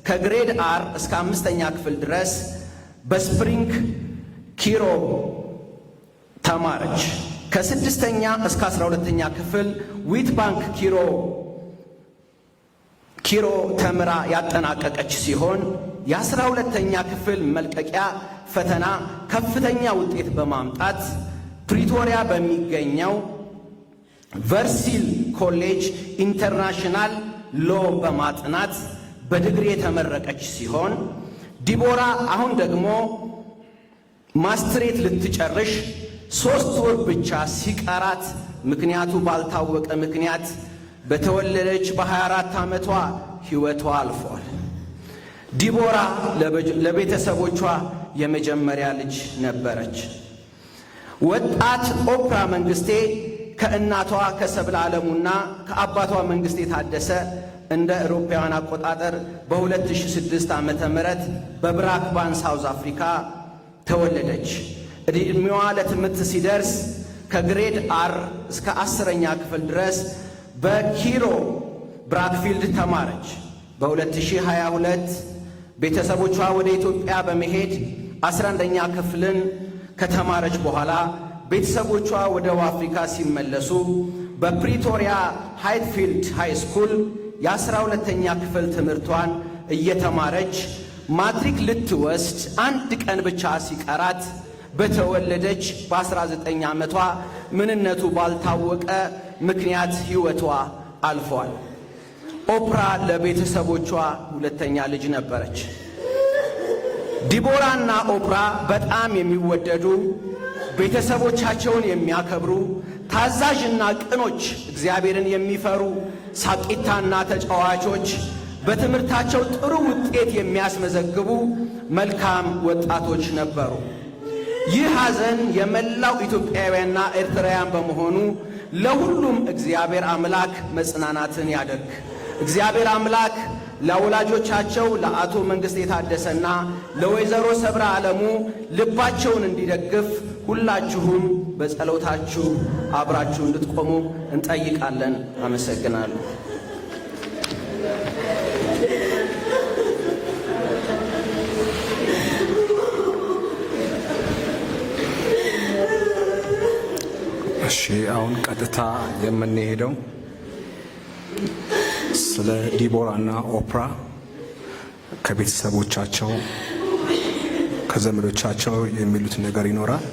ከግሬድ አር እስከ 5ኛ ክፍል ድረስ በስፕሪንግ ኪሮ ተማረች። ከ6ኛ እስከ 12ኛ ክፍል ዊትባንክ ኪሮ ተምራ ያጠናቀቀች ሲሆን የ12ኛ ክፍል መልቀቂያ ፈተና ከፍተኛ ውጤት በማምጣት ፕሪቶሪያ በሚገኘው ቨርሲል ኮሌጅ ኢንተርናሽናል ሎ በማጥናት በዲግሪ የተመረቀች ሲሆን ዲቦራ አሁን ደግሞ ማስትሬት ልትጨርሽ 3 ወር ብቻ ሲቀራት ምክንያቱ ባልታወቀ ምክንያት በተወለደች በ24 ዓመቷ ሕይወቷ አልፏል። ዲቦራ ለቤተሰቦቿ የመጀመሪያ ልጅ ነበረች። ወጣት ኦፕራ መንግስቴ ከእናቷ ከሰብለ ዓለሙና ከአባቷ መንግስቴ ታደሰ እንደ አውሮፓውያን አቆጣጠር በ2006 ዓመተ ምህረት በብራክባን ሳውዝ አፍሪካ ተወለደች። ዕድሜዋ ለትምህርት ሲደርስ ከግሬድ አር እስከ 10ኛ ክፍል ድረስ በኪሮ ብራክፊልድ ተማረች። በ2022 ቤተሰቦቿ ወደ ኢትዮጵያ በመሄድ 11ኛ ክፍልን ከተማረች በኋላ ቤተሰቦቿ ወደ አፍሪካ ሲመለሱ በፕሪቶሪያ ሃይትፊልድ ሃይ ስኩል የ12ኛ ክፍል ትምህርቷን እየተማረች ማትሪክ ልትወስድ 1 ቀን ብቻ ሲቀራት በተወለደች በ19 ዓመቷ ምንነቱ ባልታወቀ ምክንያት ሕይወቷ አልፏል። ኦፕራ ለቤተሰቦቿ ሁለተኛ ልጅ ነበረች። ዲቦራና ኦፕራ በጣም የሚወደዱ ቤተሰቦቻቸውን የሚያከብሩ ታዛዥና ቅኖች እግዚአብሔርን የሚፈሩ ሳቂታና ተጫዋቾች በትምህርታቸው ጥሩ ውጤት የሚያስመዘግቡ መልካም ወጣቶች ነበሩ። ይህ ሐዘን የመላው ኢትዮጵያውያንና ኤርትራውያን በመሆኑ ለሁሉም እግዚአብሔር አምላክ መጽናናትን ያደርግ። እግዚአብሔር አምላክ ለወላጆቻቸው ለአቶ መንግስት የታደሰና ለወይዘሮ ሰብራ ዓለሙ ልባቸውን እንዲደግፍ ሁላችሁም በጸሎታችሁ አብራችሁ እንድትቆሙ እንጠይቃለን። አመሰግናለሁ። እሺ አሁን ቀጥታ የምንሄደው ስለ ዲቦራና ኦፕራ ከቤተሰቦቻቸው ከዘመዶቻቸው የሚሉት ነገር ይኖራል።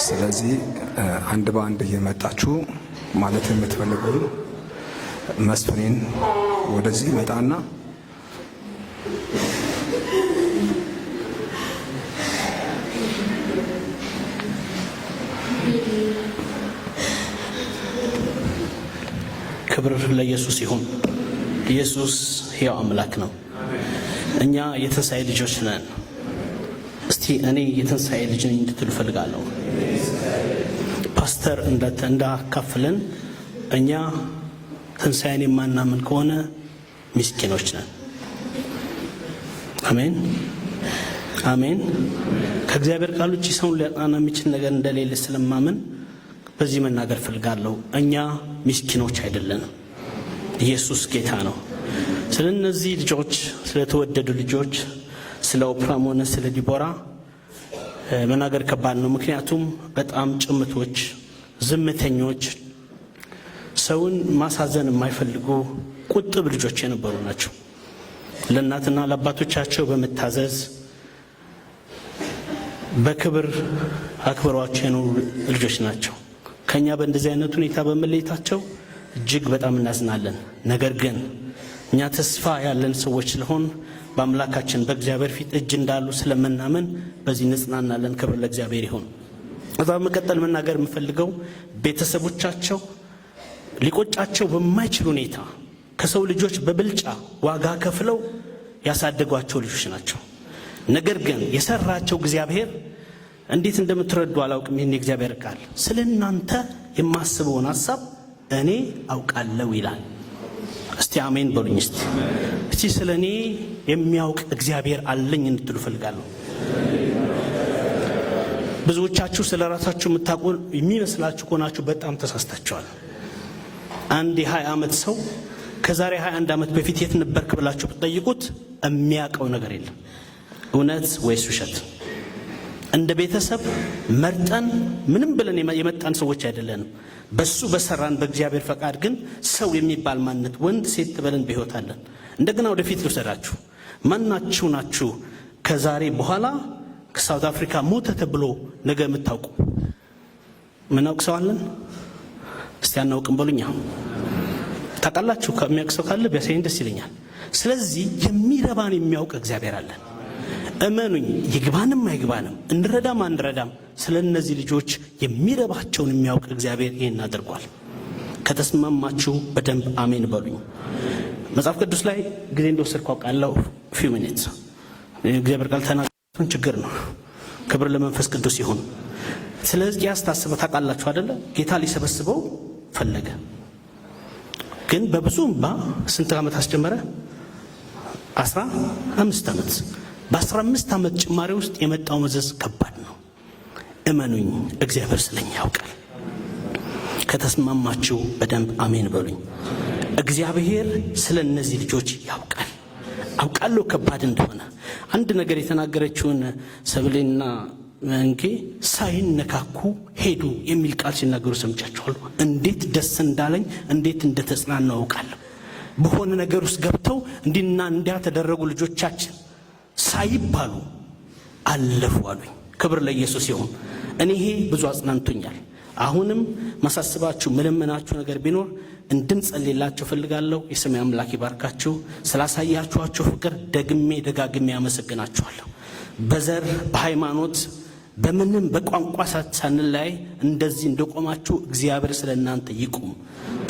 ስለዚህ አንድ በአንድ እየመጣችሁ ማለት የምትፈልጉ መስፍኔን ወደዚህ መጣና ክብር ለኢየሱስ ይሁን። ኢየሱስ ሕያው አምላክ ነው። እኛ የትንሣኤ ልጆች ነን። እስቲ እኔ የትንሣኤ ልጅ ነኝ እንድትሉ እፈልጋለሁ። ፓስተር እንዳካፍለን እኛ ትንሣኤን የማናምን ከሆነ ምስኪኖች ነን። አሜን አሜን። ከእግዚአብሔር ቃል ውጭ ሰውን ሊያጽናና የሚችል ነገር እንደሌለ ስለማምን በዚህ መናገር እፈልጋለሁ። እኛ ምስኪኖች አይደለንም። ኢየሱስ ጌታ ነው። ስለ እነዚህ ልጆች፣ ስለተወደዱ ልጆች፣ ስለ ኦፕራም ሆነ ስለ ዲቦራ መናገር ከባድ ነው። ምክንያቱም በጣም ጭምቶች፣ ዝምተኞች፣ ሰውን ማሳዘን የማይፈልጉ ቁጥብ ልጆች የነበሩ ናቸው። ለእናትና ለአባቶቻቸው በመታዘዝ በክብር አክብሯቸው የኖሩ ልጆች ናቸው። ከኛ በእንደዚህ አይነት ሁኔታ በመለየታቸው እጅግ በጣም እናዝናለን። ነገር ግን እኛ ተስፋ ያለን ሰዎች ስለሆን በአምላካችን በእግዚአብሔር ፊት እጅ እንዳሉ ስለምናምን በዚህ እንጽናናለን። ክብር ለእግዚአብሔር ይሁን። እዛ በመቀጠል መናገር የምፈልገው ቤተሰቦቻቸው ሊቆጫቸው በማይችል ሁኔታ ከሰው ልጆች በብልጫ ዋጋ ከፍለው ያሳደጓቸው ልጆች ናቸው። ነገር ግን የሰራቸው እግዚአብሔር እንዴት እንደምትረዱ አላውቅም። ይህን የእግዚአብሔር ቃል ስለ እናንተ የማስበውን ሐሳብ እኔ አውቃለሁ ይላል። እስቲ አሜን በሉኝ። እስቲ ስለ እኔ የሚያውቅ እግዚአብሔር አለኝ እንድትሉ እፈልጋለሁ። ብዙዎቻችሁ ስለ ራሳችሁ የምታውቁ የሚመስላችሁ ከሆናችሁ በጣም ተሳስታችኋል። አንድ የ20 ዓመት ሰው ከዛሬ 21 ዓመት በፊት የት ነበርክ ብላችሁ ብትጠይቁት የሚያውቀው ነገር የለም። እውነት ወይስ ውሸት? እንደ ቤተሰብ መርጠን ምንም ብለን የመጣን ሰዎች አይደለንም። በሱ በሰራን በእግዚአብሔር ፈቃድ ግን ሰው የሚባል ማንነት ወንድ ሴት ትበለን በሕይወት አለን። እንደገና ወደፊት ልውሰዳችሁ። ማናችሁ ናችሁ ከዛሬ በኋላ ከሳውት አፍሪካ ሞተ ተብሎ ነገ የምታውቁ? ምናውቅ ሰው አለን? እስቲ አናውቅም በሉኛ። ታውቃላችሁ? ከሚያውቅ ሰው ካለ ቢያሳየኝ ደስ ይለኛል። ስለዚህ የሚረባን የሚያውቅ እግዚአብሔር አለን። እመኑኝ፣ ይግባንም አይግባንም እንረዳም አንረዳም ስለ እነዚህ ልጆች የሚረባቸውን የሚያውቅ እግዚአብሔር ይህን አድርጓል። ከተስማማችሁ በደንብ አሜን በሉኝ። መጽሐፍ ቅዱስ ላይ ጊዜ እንደወሰድኩ አውቃለሁ። ፊው ሚኒትስ እግዚአብሔር ቃል ተናግሮን ችግር ነው። ክብር ለመንፈስ ቅዱስ ይሁን። ስለዚህ ያስታስበው ታውቃላችሁ አይደለ? ጌታ ሊሰበስበው ፈለገ፣ ግን በብዙ እንባ ስንት ዓመት አስጀመረ? 15 ዓመት። በ15 ዓመት ጭማሪ ውስጥ የመጣው መዘዝ ከባድ ነው። እመኑኝ፣ እግዚአብሔር ስለኛ ያውቃል። ከተስማማችሁ በደንብ አሜን በሉኝ። እግዚአብሔር ስለ እነዚህ ልጆች ያውቃል። አውቃለሁ ከባድ እንደሆነ። አንድ ነገር የተናገረችውን ሰብሌና መንጌ ሳይነካኩ ሄዱ የሚል ቃል ሲናገሩ ሰምቻቸዋለሁ። እንዴት ደስ እንዳለኝ፣ እንዴት እንደተጽናናው አውቃለሁ። በሆነ ነገር ውስጥ ገብተው እንዲና እንዲያ ተደረጉ ልጆቻችን ሳይባሉ አለፉ አሉኝ። ክብር ለኢየሱስ ይሁን። እኔ ይሄ ብዙ አጽናንቶኛል። አሁንም ማሳስባችሁ መለመናችሁ ነገር ቢኖር እንድንጸልይላችሁ ፈልጋለሁ። የሰማይ አምላክ ይባርካችሁ። ስላሳያችኋቸው ፍቅር ደግሜ ደጋግሜ አመሰግናችኋለሁ። በዘር በሃይማኖት በምንም በቋንቋ ሳንለያይ እንደዚህ እንደቆማችሁ እግዚአብሔር ስለ እናንተ ይቁም።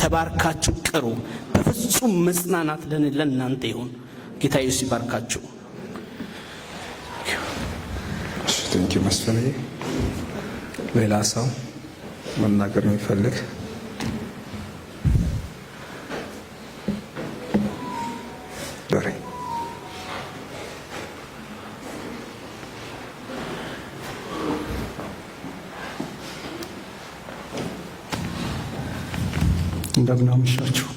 ተባርካችሁ ቅሩ። በፍጹም መጽናናት ለእናንተ ይሁን። ጌታ ኢየሱስ ይባርካችሁ። ቴንኪ መስፍኔ። ሌላ ሰው መናገር የሚፈልግ? እንደምን አመሻችሁ።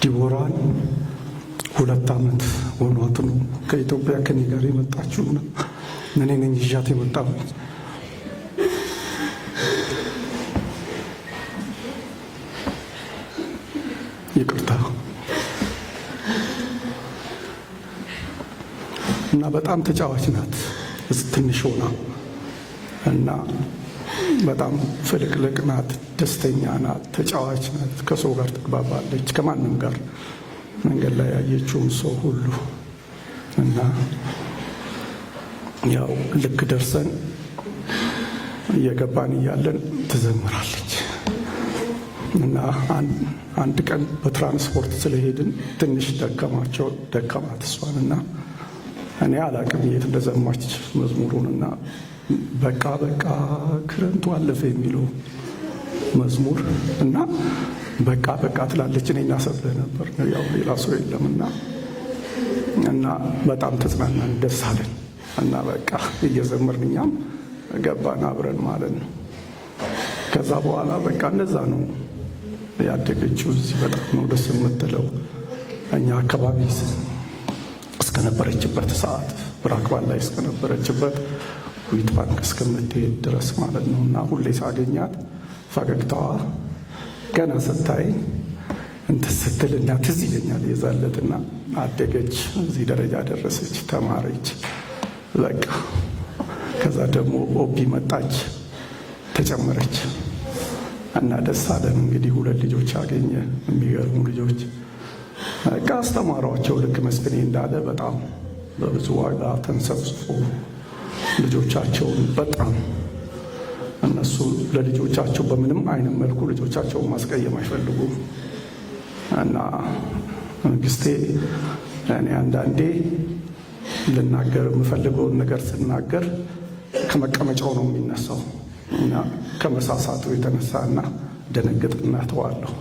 ዲቦራን 2 ዓመት ሆኗት ነው ከኢትዮጵያ ከኔ ጋር የመጣችው ነው። እኔ ነኝ ይዣት የመጣሁት። ይቅርታ እና በጣም ተጫዋች ናት ትንሽ ሆና እና በጣም ፍልቅልቅ ናት፣ ደስተኛ ናት፣ ተጫዋች ናት፣ ከሰው ጋር ትግባባለች፣ ከማንም ጋር መንገድ ላይ ያየችውን ሰው ሁሉ እና ያው ልክ ደርሰን እየገባን እያለን ትዘምራለች እና አንድ ቀን በትራንስፖርት ስለሄድን ትንሽ ደከማት እሷንና እኔ አላቅም የት እንደዘማች መዝሙሩንና በቃ ክረምቱ አለፈ የሚለው መዝሙር እና በቃ ትላለች። እኔና ሰብለ ነበር ያው ሌላ ሰው የለምና እና በጣም ተጽናናን፣ ደስ አለን እና በቃ እየዘመርን እኛም ገባን አብረን ማለት ነው። ከዛ በኋላ በቃ እንደዛ ነው ያደገችው። እዚህ በጣም ነው ደስ የምትለው። እኛ አካባቢ እስከነበረችበት ሰዓት ብራክባን ላይ እስከነበረችበት ዊት ባንክ እስከምትሄድ ድረስ ማለት ነው እና ሁሌ ሳገኛት ፈገግታዋ ገና ስታይ እንትን ስትልና ትዝ ይለኛል። የዛለትና አደገች፣ እዚህ ደረጃ ደረሰች፣ ተማረች በቃ። ከዛ ደግሞ ኦቢ መጣች፣ ተጨመረች እና ደስ አለን። እንግዲህ 2 ልጆች አገኘ፣ የሚገርሙ ልጆች በቃ አስተማሯቸው። ልክ መስፍኔ እንዳለ በጣም በብዙ ዋጋ ተንሰፍስፎ ልጆቻቸውን በጣም እነሱ ለልጆቻቸው በምንም አይነት መልኩ ልጆቻቸውን ማስቀየም አይፈልጉም እና መንግስቴ እኔ አንዳንዴ ልናገር የምፈልገውን ነገር ስናገር ከመቀመጫው ነው የሚነሳው እና ከመሳሳቱ የተነሳና ደነግጥና ተዋለሁ።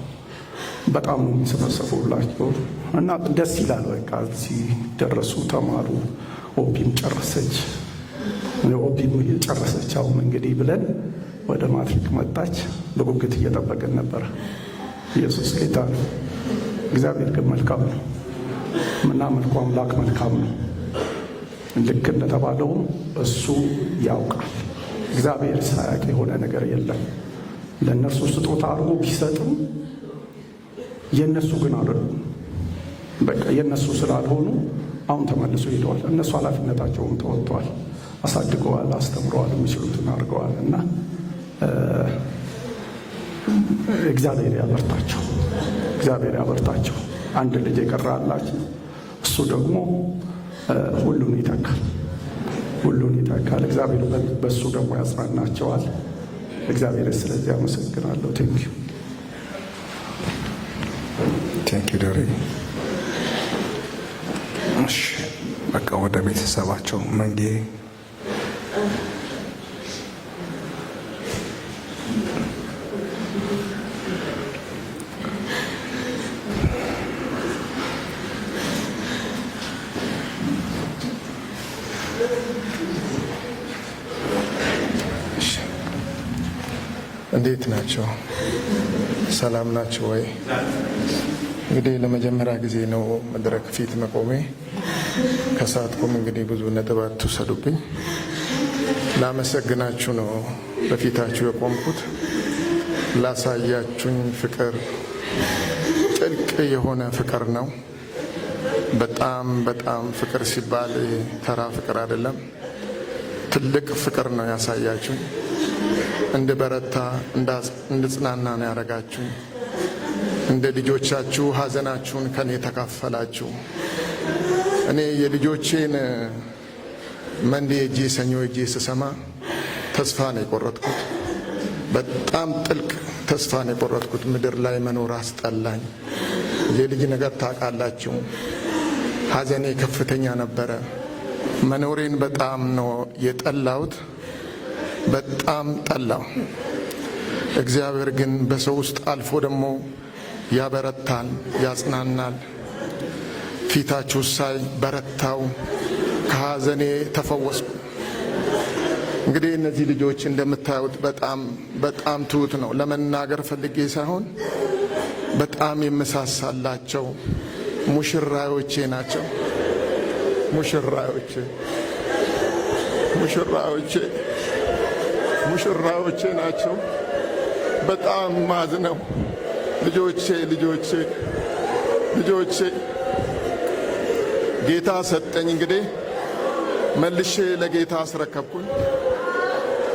በጣም ነው የሚሰበሰቡላቸው እና ደስ ይላል። በቃ እዚህ ደረሱ፣ ተማሩ፣ ኦቢም ጨረሰች። ኦቢም የጨረሰች አሁን እንግዲህ ብለን ወደ ማትሪክ መጣች። በጉጉት እየጠበቅን ነበር። ኢየሱስ ጌታ ነው። እግዚአብሔር ግን መልካም ነው። የምናመልከው አምላክ መልካም ነው። ልክ እንደተባለውም እሱ ያውቃል። እግዚአብሔር ሳያውቅ የሆነ ነገር የለም። ለእነርሱ ስጦታ አድርጎ ቢሰጥም የእነሱ ግን አይደሉም። በቃ የእነሱ ስላልሆኑ አሁን ተመልሶ ሄደዋል። እነሱ ኃላፊነታቸውን ተወጥተዋል፣ አሳድገዋል፣ አስተምረዋል፣ የሚችሉትን አድርገዋል እና እግዚአብሔር ያበርታቸው፣ እግዚአብሔር ያበርታቸው። አንድ ልጅ የቀራላቸው እሱ ደግሞ ሁሉን ይተካል፣ ሁሉን ይተካል። እግዚአብሔር በእሱ ደግሞ ያጽናናቸዋል። እግዚአብሔር ስለዚህ አመሰግናለሁ። ቴንኪዩ ደሬ። እሺ በቃ ወደ ቤተሰባቸው መንጌ እንዴት ናቸው? ሰላም ናቸው ወይ? እንግዲህ ለመጀመሪያ ጊዜ ነው መድረክ ፊት መቆሜ። ከሳትኩም እንግዲህ ብዙ ነጥብ አትውሰዱብኝ። ላመሰግናችሁ ነው በፊታችሁ የቆምኩት። ላሳያችሁኝ ፍቅር ጥልቅ የሆነ ፍቅር ነው። በጣም ፍቅር ሲባል ተራ ፍቅር አይደለም፣ ትልቅ ፍቅር ነው ያሳያችሁኝ። እንደ በረታ እንድጽናና ነው ያደረጋችሁኝ። እንደ ልጆቻችሁ ሐዘናችሁን ከኔ ተካፈላችሁ። እኔ የልጆቼን መንዴ እጄ ሰኞ እጄ ስሰማ ተስፋ ነው የቆረጥኩት። በጣም ጥልቅ ተስፋ ነው የቆረጥኩት። ምድር ላይ መኖር አስጠላኝ። የልጅ ነገር ታውቃላችሁ። ሐዘኔ ከፍተኛ ነበረ። መኖሬን በጣም ነው የጠላሁት። በጣም ጠላው። እግዚአብሔር ግን በሰው ውስጥ አልፎ ደግሞ ያበረታል፣ ያጽናናል። ፊታችሁ ሳይ በረታው፣ ከሐዘኔ ተፈወስኩ። እንግዲህ እነዚህ ልጆች እንደምታዩት በጣም ትሁት ነው። ለመናገር ፈልጌ ሳይሆን በጣም የምሳሳላቸው ሙሽራዮቼ ናቸው። ሙሽራዮቼ ናቸው። በጣም ማዝነው ልጆቼ ጌታ ሰጠኝ። እንግዲህ መልሼ ለጌታ አስረከብኩኝ።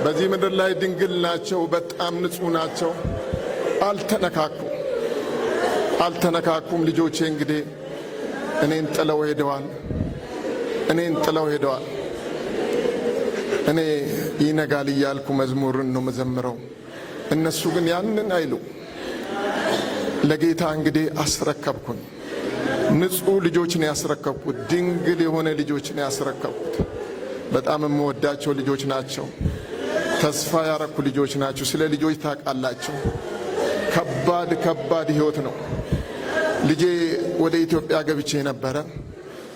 በዚህ ምድር ላይ ድንግል ናቸው። በጣም ንጹህ ናቸው። አልተነካኩም። ልጆቼ እንግዲህ እኔን ጥለው ሄደዋል። እኔ ይነጋል እያልኩ መዝሙርን ነው መዘምረው። እነሱ ግን ያንን አይሉ። ለጌታ እንግዲህ አስረከብኩኝ። ንጹህ ልጆች ነው ያስረከብኩት። ድንግል የሆነ ልጆች ነው ያስረከብኩት። በጣም የምወዳቸው ልጆች ናቸው። ተስፋ ያረኩ ልጆች ናቸው። ስለ ልጆች ታውቃላችሁ፣ ከባድ ህይወት ነው። ልጄ ወደ ኢትዮጵያ ገብቼ ነበረ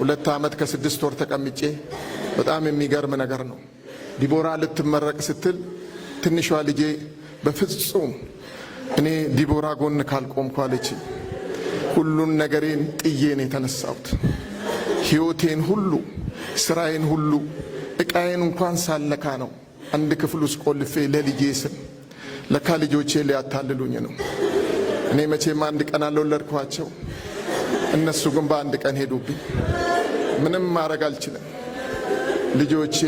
2 ዓመት ከ6 ወር ተቀምጬ። በጣም የሚገርም ነገር ነው። ዲቦራ ልትመረቅ ስትል ትንሿ ልጄ በፍጹም እኔ ዲቦራ ጎን ካልቆምኩ አለች። ሁሉን ነገሬን ጥዬን የተነሳሁት ህይወቴን ሁሉ ስራዬን ሁሉ እቃዬን እንኳን ሳለካ ነው አንድ ክፍል ውስጥ ቆልፌ ለልጄ ስም። ለካ ልጆቼ ሊያታልሉኝ ነው። እኔ መቼም አንድ ቀን አልወለድኳቸው፣ እነሱ ግን በአንድ ቀን ሄዱብኝ። ምንም ማድረግ አልችልም። ልጆቼ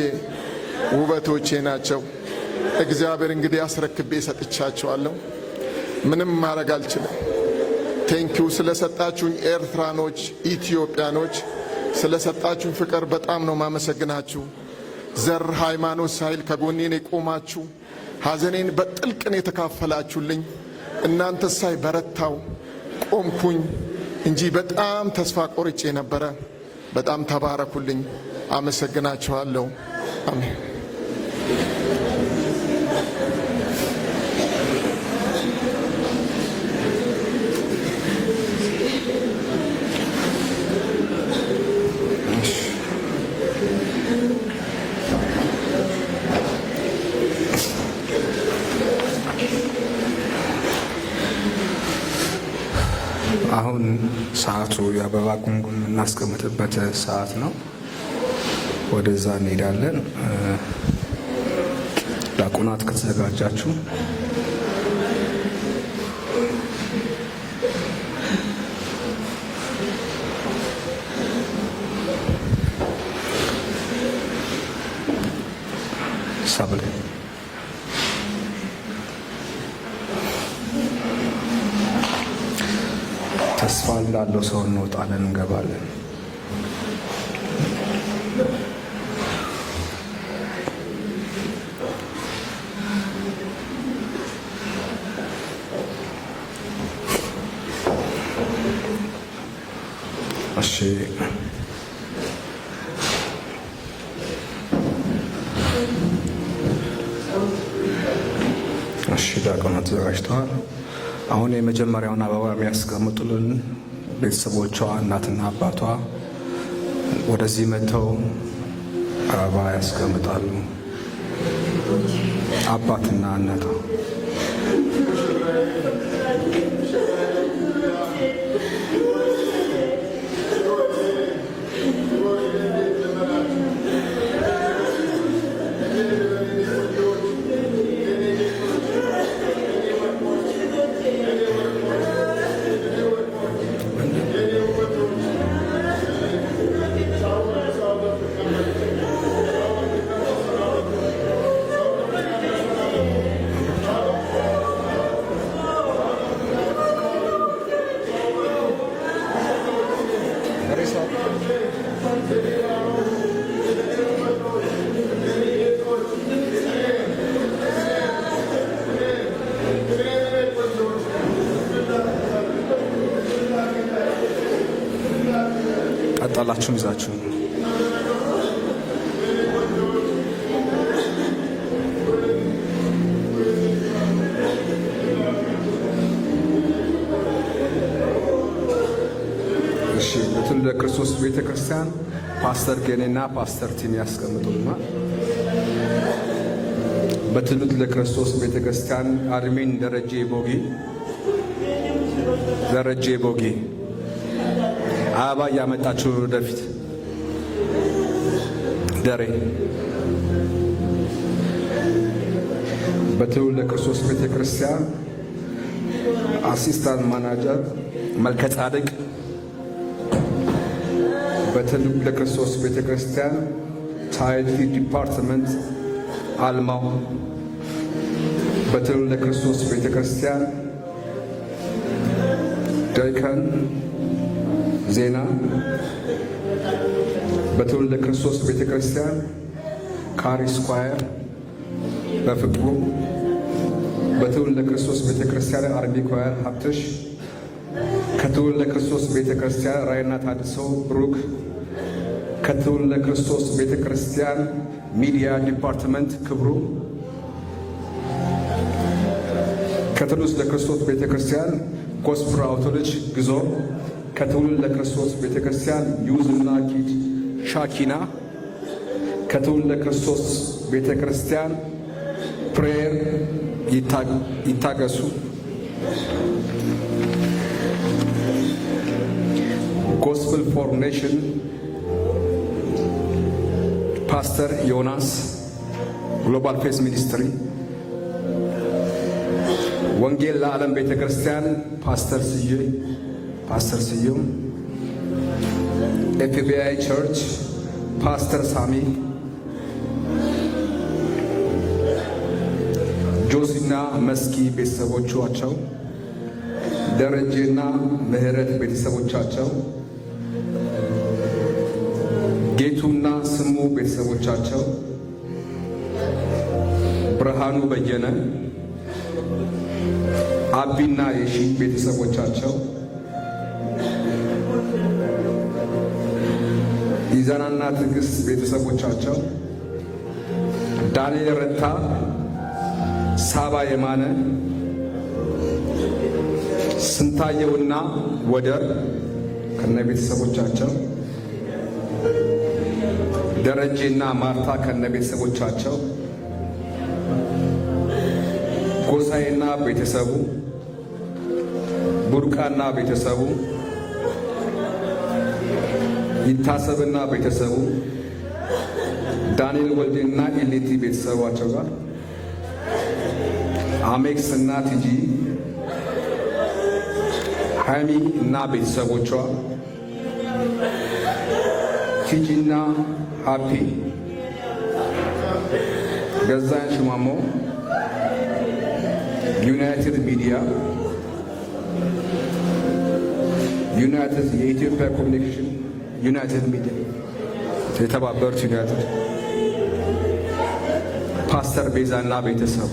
ውበቶቼ ናቸው። እግዚአብሔር እንግዲህ አስረክቤ ሰጥቻቸዋለሁ። ምንም ማድረግ አልችልም። ቴንኪው ስለሰጣችሁኝ ኤርትራኖች፣ ኢትዮጵያኖች ስለሰጣችሁኝ ፍቅር በጣም ነው ማመሰግናችሁ። ዘር ሃይማኖት ሳይል ከጎኔን የቆማችሁ ሐዘኔን በጥልቅን የተካፈላችሁልኝ እናንተ ሳይ በረታው ቆምኩኝ እንጂ በጣም ተስፋ ቆርጬ ነበረ። በጣም ተባረኩልኝ። አመሰግናችኋለሁ። አሜን። አሁን ሰዓቱ የአበባ ጉንጉን የምናስቀምጥበት ሰዓት ነው። ወደዛ እንሄዳለን። ዲያቆናት ከተዘጋጃችሁ ሰብለ ተስፋ እንዳለው ሰው እንወጣለን፣ እንገባለን። እሺ ዲያቆናት ተዘጋጅተዋል። አሁን የመጀመሪያውን አበባ የሚያስቀምጡልን ቤተሰቦቿ እናትና አባቷ ወደዚህ መጥተው አበባ ያስቀምጣሉ። አባትና እናቷ ቀጠላችሁን ይዛችሁ እሺ። ለትውልደ ክርስቶስ ቤተ ክርስቲያን ፓስተር ጌኔና ፓስተር ቲም ያስቀምጡልናል። በትውልድ ለክርስቶስ ቤተክርስቲያን አድሚን ደረጀ ቦጊ አበባ ያመጣችሁ ወደፊት ደሬ በትውልድ ለክርስቶስ ቤተክርስቲያን አሲስታንት ማናጀር መልከ ጻድቅ በትውልድ ለክርስቶስ ቤተክርስቲያን ታይቲ ዲፓርትመንት አልማው በትውልድ ለክርስቶስ ቤተክርስቲያን ዳይከን ዜና በትውልድ ለክርስቶስ ቤተክርስቲያን ካሪ ስኳየር በፍቅሩ በትውልድ ለክርስቶስ ቤተክርስቲያን አርቢ ኳየር ሀብትሽ ከትውልድ ለክርስቶስ ቤተክርስቲያን ራይና ታድሶ ብሩክ ከትውልድ ለክርስቶስ ቤተክርስቲያን ሚዲያ ዲፓርትመንት ክብሩ ከትውልድ ለክርስቶስ ቤተክርስቲያን ጎስፕል አውቶሎጂ ግዞ ከትውልድ ለክርስቶስ ቤተክርስቲያን ዩዝና ኪድ ሻኪና ከትውልድ ለክርስቶስ ቤተክርስቲያን ፕሬየር ይታገሱ ጎስፕል ፎር ኔሽን ፓስተር ዮናስ ግሎባል ፌስ ሚኒስትሪ ወንጌል ለዓለም ቤተክርስቲያን ፓስተር ስዩም ኤፍቢአይ ቸርች ፓስተር ሳሚ ጆሲና መስኪ ቤተሰቦቻቸው ደረጀና ምህረት ቤተሰቦቻቸው ጌቱና ስሙ ቤተሰቦቻቸው ብርሃኑ በየነ አቢና የሺ ቤተሰቦቻቸው ይዛናና ትዕግስት ቤተሰቦቻቸው ዳንኤል ረታ ሳባ የማነ ስንታየውና ወደር ከነ ቤተሰቦቻቸው ደረጀና ማርታ ከነ ቤተሰቦቻቸው ጎሳዬና ቤተሰቡ ቡርቃና ቤተሰቡ ይታሰብና ቤተሰቡ ዳንኤል ወልዴና ኢሊቲ ቤተሰባቸው ጋር አሜክስ እና ቲጂ ሃይሚ እና ቤተሰቦቿ ቲጂና ሃፒ ገዛኝ ሽማሞ ዩናይትድ ሚዲያ ዩናይትድ የኢትዮጵያ ኮሚኒኬሽን ዩናይትድ ሚዲያ የተባበሩት ዩናይትድ ፓስተር ቤዛና ቤተሰቡ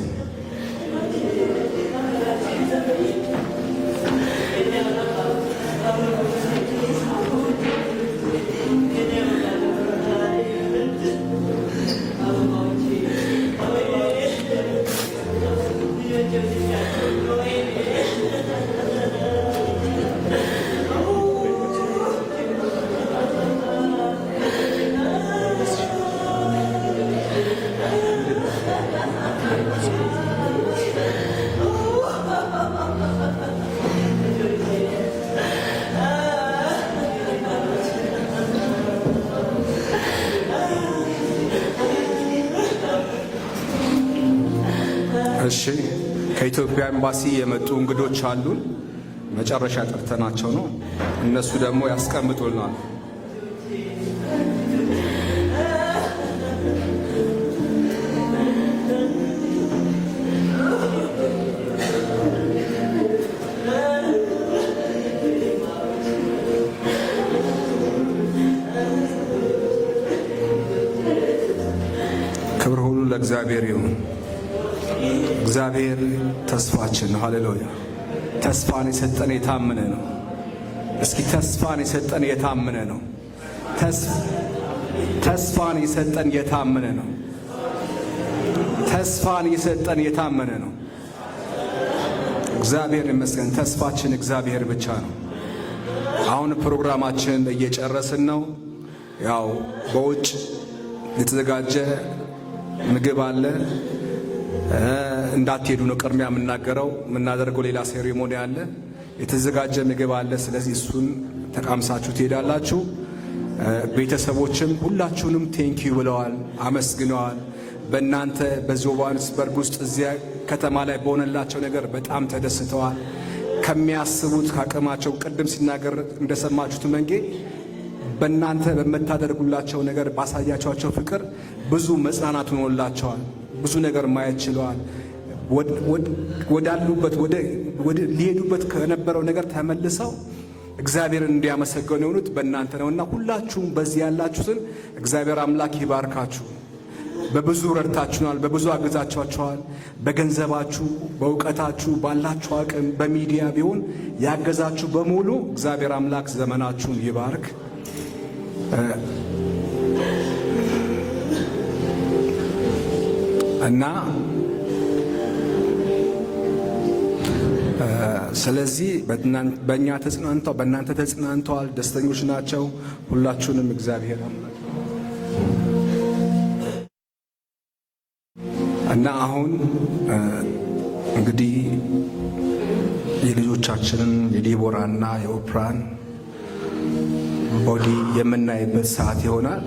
እሺ ከኢትዮጵያ ኤምባሲ የመጡ እንግዶች አሉን። መጨረሻ ጠርተናቸው ነው። እነሱ ደግሞ ያስቀምጡልናል። ክብር ሁሉ ለእግዚአብሔር ይሁን። እግዚአብሔር ተስፋችን ነው። ሃሌሉያ። ተስፋን የሰጠን የታመነ ነው። እስኪ ተስፋን የሰጠን የታመነ ነው። ተስፋን የሰጠን የታመነ ነው። ተስፋን የሰጠን የታመነ ነው። እግዚአብሔር ይመስገን። ተስፋችን እግዚአብሔር ብቻ ነው። አሁን ፕሮግራማችን እየጨረስን ነው። ያው በውጭ የተዘጋጀ ምግብ አለ። እንዳትሄዱ ነው ቅድሚያ የምናገረው። የምናደርገው ሌላ ሴሬሞኒ አለ፣ የተዘጋጀ ምግብ አለ። ስለዚህ እሱን ተቃምሳችሁ ትሄዳላችሁ። ቤተሰቦችም ሁላችሁንም ቴንኪዩ ብለዋል፣ አመስግነዋል። በእናንተ በጆሃንስበርግ ውስጥ እዚያ ከተማ ላይ በሆነላቸው ነገር በጣም ተደስተዋል። ከሚያስቡት ካቅማቸው ቅድም ሲናገር እንደሰማችሁት መንጌ በእናንተ በምታደርጉላቸው ነገር ባሳያቸዋቸው ፍቅር ብዙ መጽናናት ሆኖላቸዋል። ብዙ ነገር ማየት ችለዋል። ወዳሉበት ሊሄዱበት ከነበረው ነገር ተመልሰው እግዚአብሔርን እንዲያመሰገኑ የሆኑት በእናንተ ነውና ሁላችሁም በዚህ ያላችሁትን እግዚአብሔር አምላክ ይባርካችሁ። በብዙ ረድታችኋል፣ በብዙ አግዛችኋል። በገንዘባችሁ፣ በእውቀታችሁ፣ ባላችሁ አቅም በሚዲያ ቢሆን ያገዛችሁ በሙሉ እግዚአብሔር አምላክ ዘመናችሁን ይባርክ። እና ስለዚህ በእኛ ተጽናንተው በእናንተ ተጽናንተዋል፣ ደስተኞች ናቸው። ሁላችሁንም እግዚአብሔር አምላክ እና አሁን እንግዲህ የልጆቻችንን የዲቦራና የኦፕራን ቦዲ የምናይበት ሰዓት ይሆናል።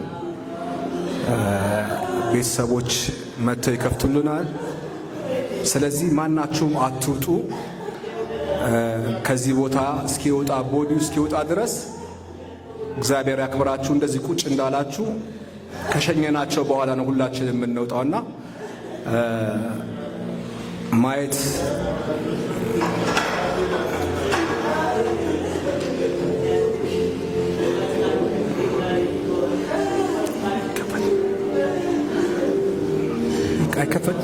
ቤተሰቦች መጥተው ይከፍቱልናል። ስለዚህ ማናችሁም አትውጡ። ከዚህ ቦታ እስኪወጣ ቦዲው እስኪወጣ ድረስ እግዚአብሔር ያክብራችሁ። እንደዚህ ቁጭ እንዳላችሁ ከሸኘናቸው በኋላ ነው ሁላችን የምንወጣውና ማየት አይከፈት